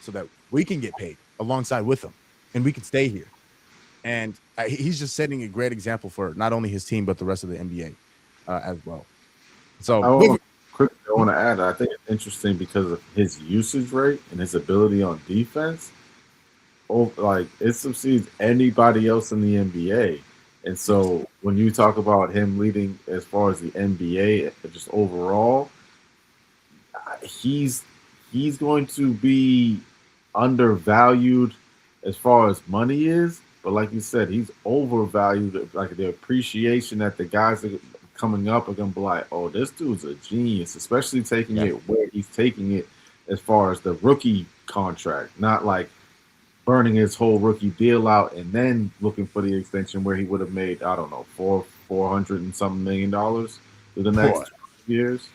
so that we can get paid alongside with him and we can stay here. And he's just setting a great example for not only his team, but the rest of the NBA as well. So I want to add, I think it's interesting because of his usage rate and his ability on defense. Like, it succeeds anybody else in the NBA. And so when you talk about him leading as far as the NBA, just overall, he's going to be undervalued as far as money is. But like you said, he's overvalued. Like, the appreciation that the guys are coming up are going to be like, oh, this dude's a genius, especially taking it where he's taking it as far as the rookie contract, not like burning his whole rookie deal out and then looking for the extension where he would have made, I don't know, $400 and something million through the next 2 years.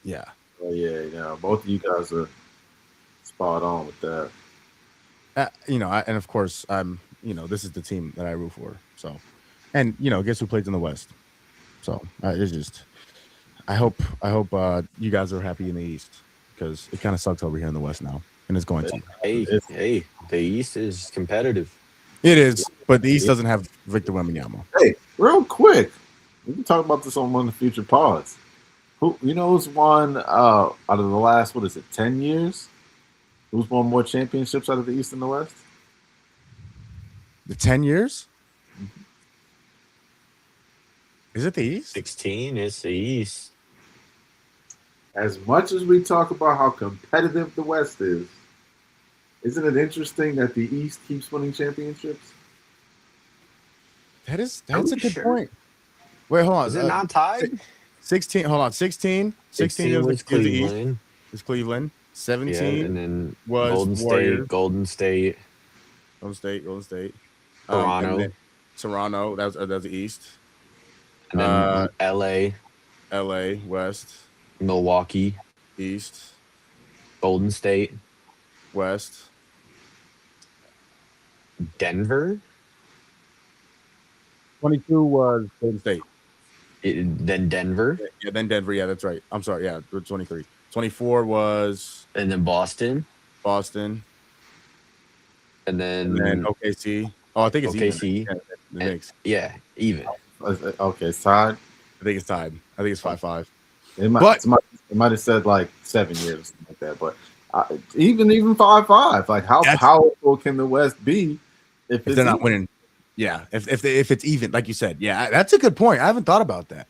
Yeah. Oh, yeah, both of you guys are spot on with that. And of course, this is the team that I root for. So, and guess who plays in the West? So it's just, I hope you guys are happy in the East because it kind of sucks over here in the West now, and it's going to. Hey, the East is competitive. It is, but the East doesn't have Victor Wembanyama. Hey, real quick, we can talk about this on one of the future pods. Who's won out of the last 10 years? Who's won more championships out of the East and the West? The 10 years? Is it the East? 16 is the East. As much as we talk about how competitive the West is, isn't it interesting that the East keeps winning championships? That's a good point. Wait, hold on. Is it not tied? 16. Hold on. 16 was Cleveland. Is Cleveland. 17 and then was Golden State. Toronto. Toronto. That's the East. And then LA West. Milwaukee East. Golden State West. Denver. 22 was Golden State. Then Denver. Yeah, then Denver. Yeah, that's right. I'm sorry. Yeah, 23. 24 was. And then Boston. And then OKC. Oh, I think it's OKC. Even. Yeah, even. Okay, it's tied. I think it's tied. I think it's 5-5. It might have said like 7 years or something like that. But even 5-5, like how powerful can the West be if they're not winning? Yeah, if it's even, like you said. Yeah, that's a good point. I haven't thought about that.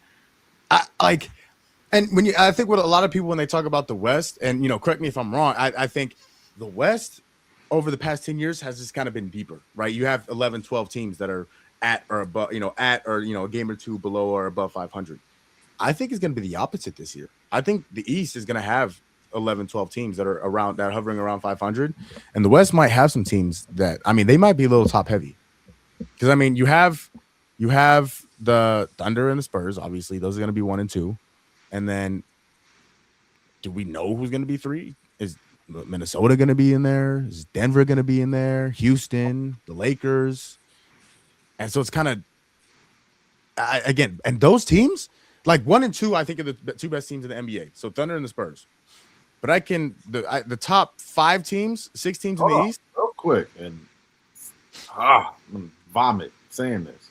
And I think what a lot of people when they talk about the West, and correct me if I'm wrong, I think the West over the past 10 years has just kind of been deeper, right? You have 11, 12 teams that are at or above, a game or two below or above 500. I think it's going to be the opposite this year. I think the East is going to have 11, 12 teams that are hovering around 500, and the West might have some teams that, they might be a little top heavy. Because you have the Thunder and the Spurs. Obviously, those are going to be 1 and 2. And then, do we know who's going to be 3? Is Minnesota going to be in there? Is Denver going to be in there? Houston, the Lakers, and so it's kind of again, and those teams like 1 and 2, I think are the 2 best teams in the NBA. So Thunder and the Spurs. But the top 5 teams, 6 teams in the East. Real quick, and I'm gonna vomit saying this,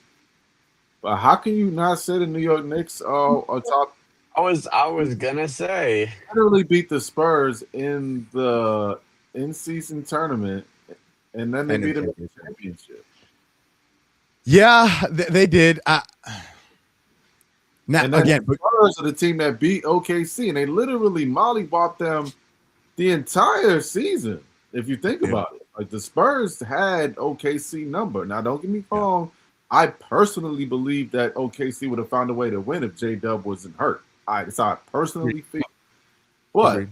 but how can you not say the New York Knicks are top? I was gonna say literally beat the Spurs in the in-season tournament, and then they beat them in the championship. Yeah, they did. Now And then again, the Spurs are the team that beat OKC, and they literally mollywopped them the entire season. If you think about it, like the Spurs had OKC number. Now, don't get me wrong. I personally believe that OKC would have found a way to win if J-Dub wasn't hurt. That's how I personally feel. But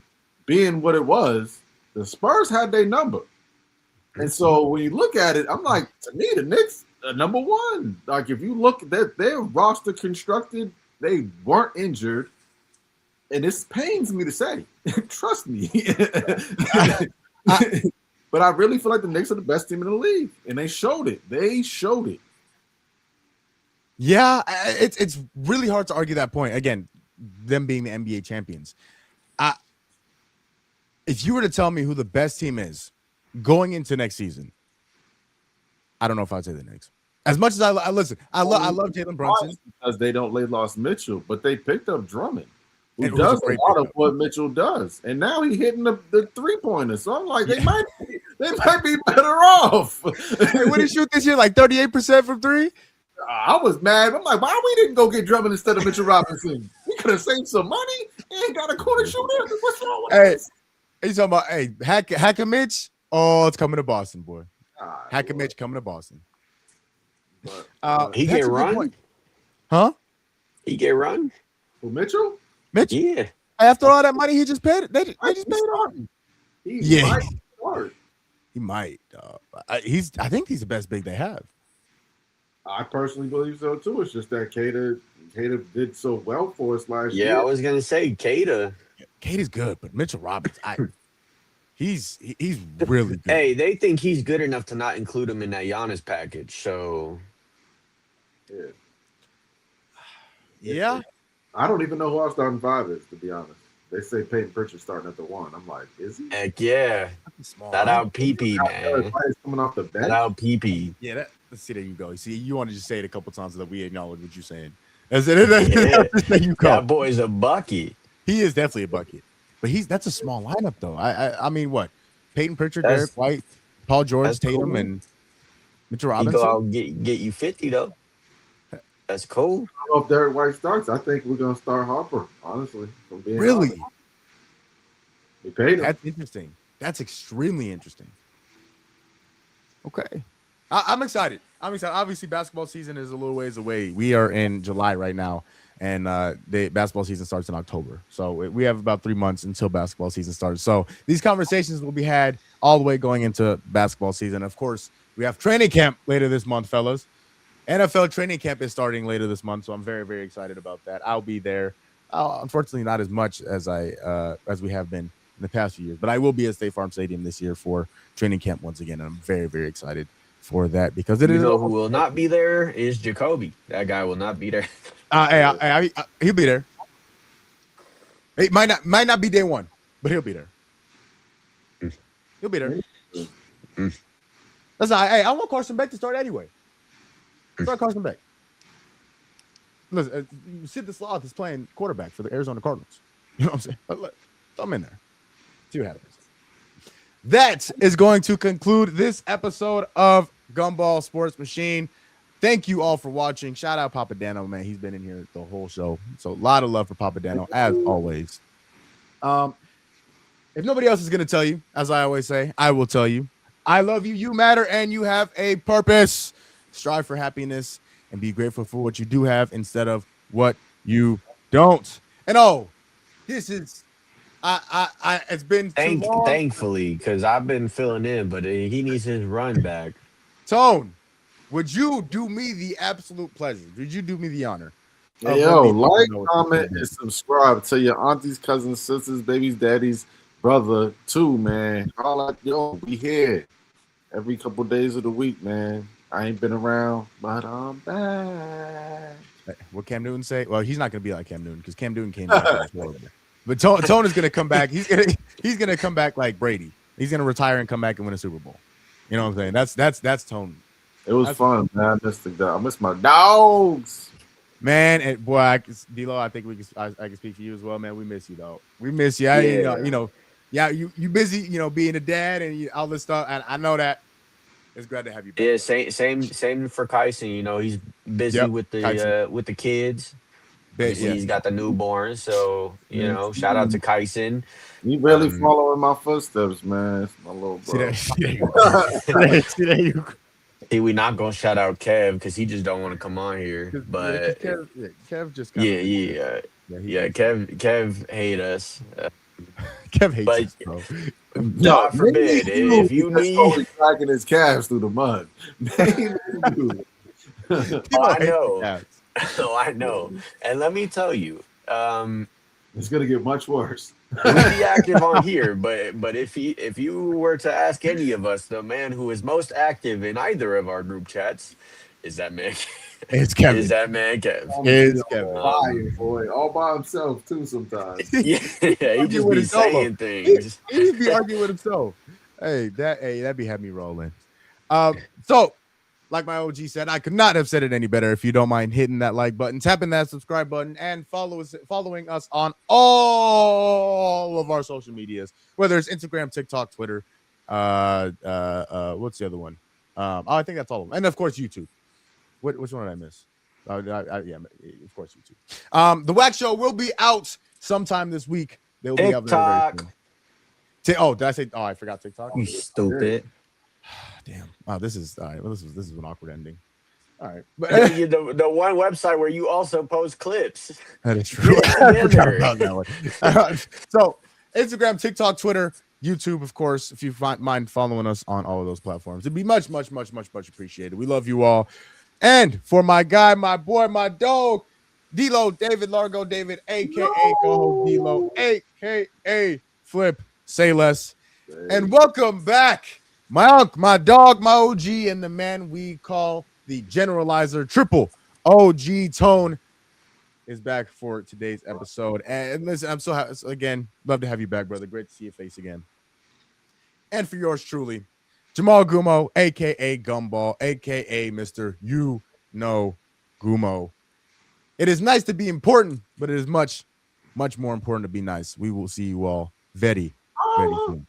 being what it was, the Spurs had their number. And so when you look at it, I'm like, to me, the Knicks are number one. Like, if you look at their roster constructed, they weren't injured. And this pains me to say. Trust me. But I really feel like the Knicks are the best team in the league. And they showed it. Yeah, it's really hard to argue that point. Again, them being the NBA champions. If you were to tell me who the best team is going into next season, I don't know if I'd say the Knicks. As much as I listen, I love Jaylen Brunson because they lost Mitchell, but they picked up Drummond, who And does a lot of what Mitchell does, and now he's hitting the 3-pointer. So I'm like, they might be better off. Hey, what did he shoot this year? Like 38% from three? I was mad. I'm like, why we didn't go get Drummond instead of Mitchell Robinson? We could have saved some money and got a corner shooter. What's wrong with this? He's talking about, Hacker Mitch. Oh, it's coming to Boston, boy. Hacker Mitch coming to Boston. He get run? Huh? He get run? Who, Mitchell? Mitch? Yeah. After all that money he just paid, they just paid him. He might. I think he's the best big they have. I personally believe so too. It's just that Kata did so well for us last year. Yeah, I was gonna say Kata. Kata's good, but Mitchell Robbins, he's really good. Hey, they think he's good enough to not include him in that Giannis package. So yeah. I don't even know who our starting five is, to be honest. They say Peyton Pritchard starting at the 1. I'm like, is he? heck yeah. That out PP, man. Coming off the bench. That out PP. Yeah, let's see, there you go. See, you want to just say it a couple times so that we acknowledge what you're saying. That boy's a bucket. He is definitely a bucket. But that's a small lineup, though. I mean, what? Peyton Pritchard, Derek White, Paul George, Tatum, and Mitchell Robinson. He go out and get you 50, though. That's cool. I don't know if Derek White starts. I think we're going to start Harper, honestly. Really? We paid him. That's interesting. That's extremely interesting. Okay. I'm excited. Obviously, basketball season is a little ways away. We are in July right now, and the basketball season starts in October. So we have about 3 months until basketball season starts. So these conversations will be had all the way going into basketball season. Of course, we have training camp later this month, fellas. NFL training camp is starting later this month, so I'm very, very excited about that. I'll be there. Unfortunately, not as much as we have been in the past few years, but I will be at State Farm Stadium this year for training camp once again, and I'm very, very excited for that because who will not be there is Jacoby. That guy will not be there. He'll be there. It might not be day one, but he'll be there. He'll be there. That's not. Hey, I want Carson Beck to start anyway. Start Carson Beck. Listen, Sid the Sloth is playing quarterback for the Arizona Cardinals. You know what I'm saying? Throw him in there. See what happens. That is going to conclude this episode of Gumball Sports Machine. Thank you all for watching. Shout out Papa Dano, man. He's been in here the whole show. So a lot of love for Papa Dano, as always. If nobody else is going to tell you, as I always say, I will tell you. I love you. You matter, and you have a purpose. Strive for happiness and be grateful for what you do have instead of what you don't. And this is it's been too long. Thankfully, because I've been filling in, but he needs his run back. Tone, would you do me the absolute pleasure? Would you do me the honor? Hey, like, comment, and subscribe to your aunties, cousins, sisters, babies, daddies, brother, too, man. We here every couple days of the week, man. I ain't been around, but I'm back. What Cam Newton say? Well, he's not going to be like Cam Newton because Cam Newton came back. But Tone is going to come back. He's going to come back like Brady. He's going to retire and come back and win a Super Bowl. You know what I'm saying? That's Tone. It was fun, man. I miss my dogs. Man, and boy, D-Lo, I think I can speak for you as well, man. We miss you, though. We miss you. You busy, being a dad and all this stuff. And I know that. It's glad to have you back. Yeah, same for Kyson. He's busy with the kids. Obviously, he's got the newborn, so shout out to Kyson. You really following my footsteps, man. It's my little bro. See, we not gonna shout out Kev because he just don't want to come on here. But Kev just Kev hate us. Kev hates us, bro. God forbid if you need dragging his calves through the mud. I know. Oh, I know. And let me tell you, it's gonna get much worse. We'll be active on here, but if you were to ask any of us, the man who is most active in either of our group chats is that man. It's Kevin. Is that man Kev? It's Kevin. Fire, boy, all by himself too. Sometimes. Yeah, he just be saying things. He be arguing with himself. That'd be having me rolling. So, like my OG said, I could not have said it any better. If you don't mind hitting that like button, tapping that subscribe button, and following us on all of our social medias, whether it's Instagram, TikTok, Twitter. What's the other one? I think that's all of them, and of course YouTube. Which one did I miss? Yeah, of course YouTube. The Wax Show will be out sometime this week. They'll be out very soon. Did I say? Oh, I forgot TikTok. You stupid. Damn. Oh, this is all right. Well, this is an awkward ending. All right, but the one website where you also post clips. That is true. I forgot about that one. So Instagram, TikTok, Twitter, YouTube, of course. If you mind following us on all of those platforms, it'd be much appreciated. We love you all. And for my guy, my boy, my dog, D-Lo, David Largo, David, aka co-host D-Lo, aka Flip, say less, and welcome back. My uncle, my dog, my OG, and the man we call the generalizer, Triple OG Tone, is back for today's episode. And listen, I'm so happy, again, love to have you back, brother. Great to see your face again. And for yours truly, Jamal Gumo, a.k.a. Gumball, a.k.a. Mr. Gumo. It is nice to be important, but it is much more important to be nice. We will see you all very soon.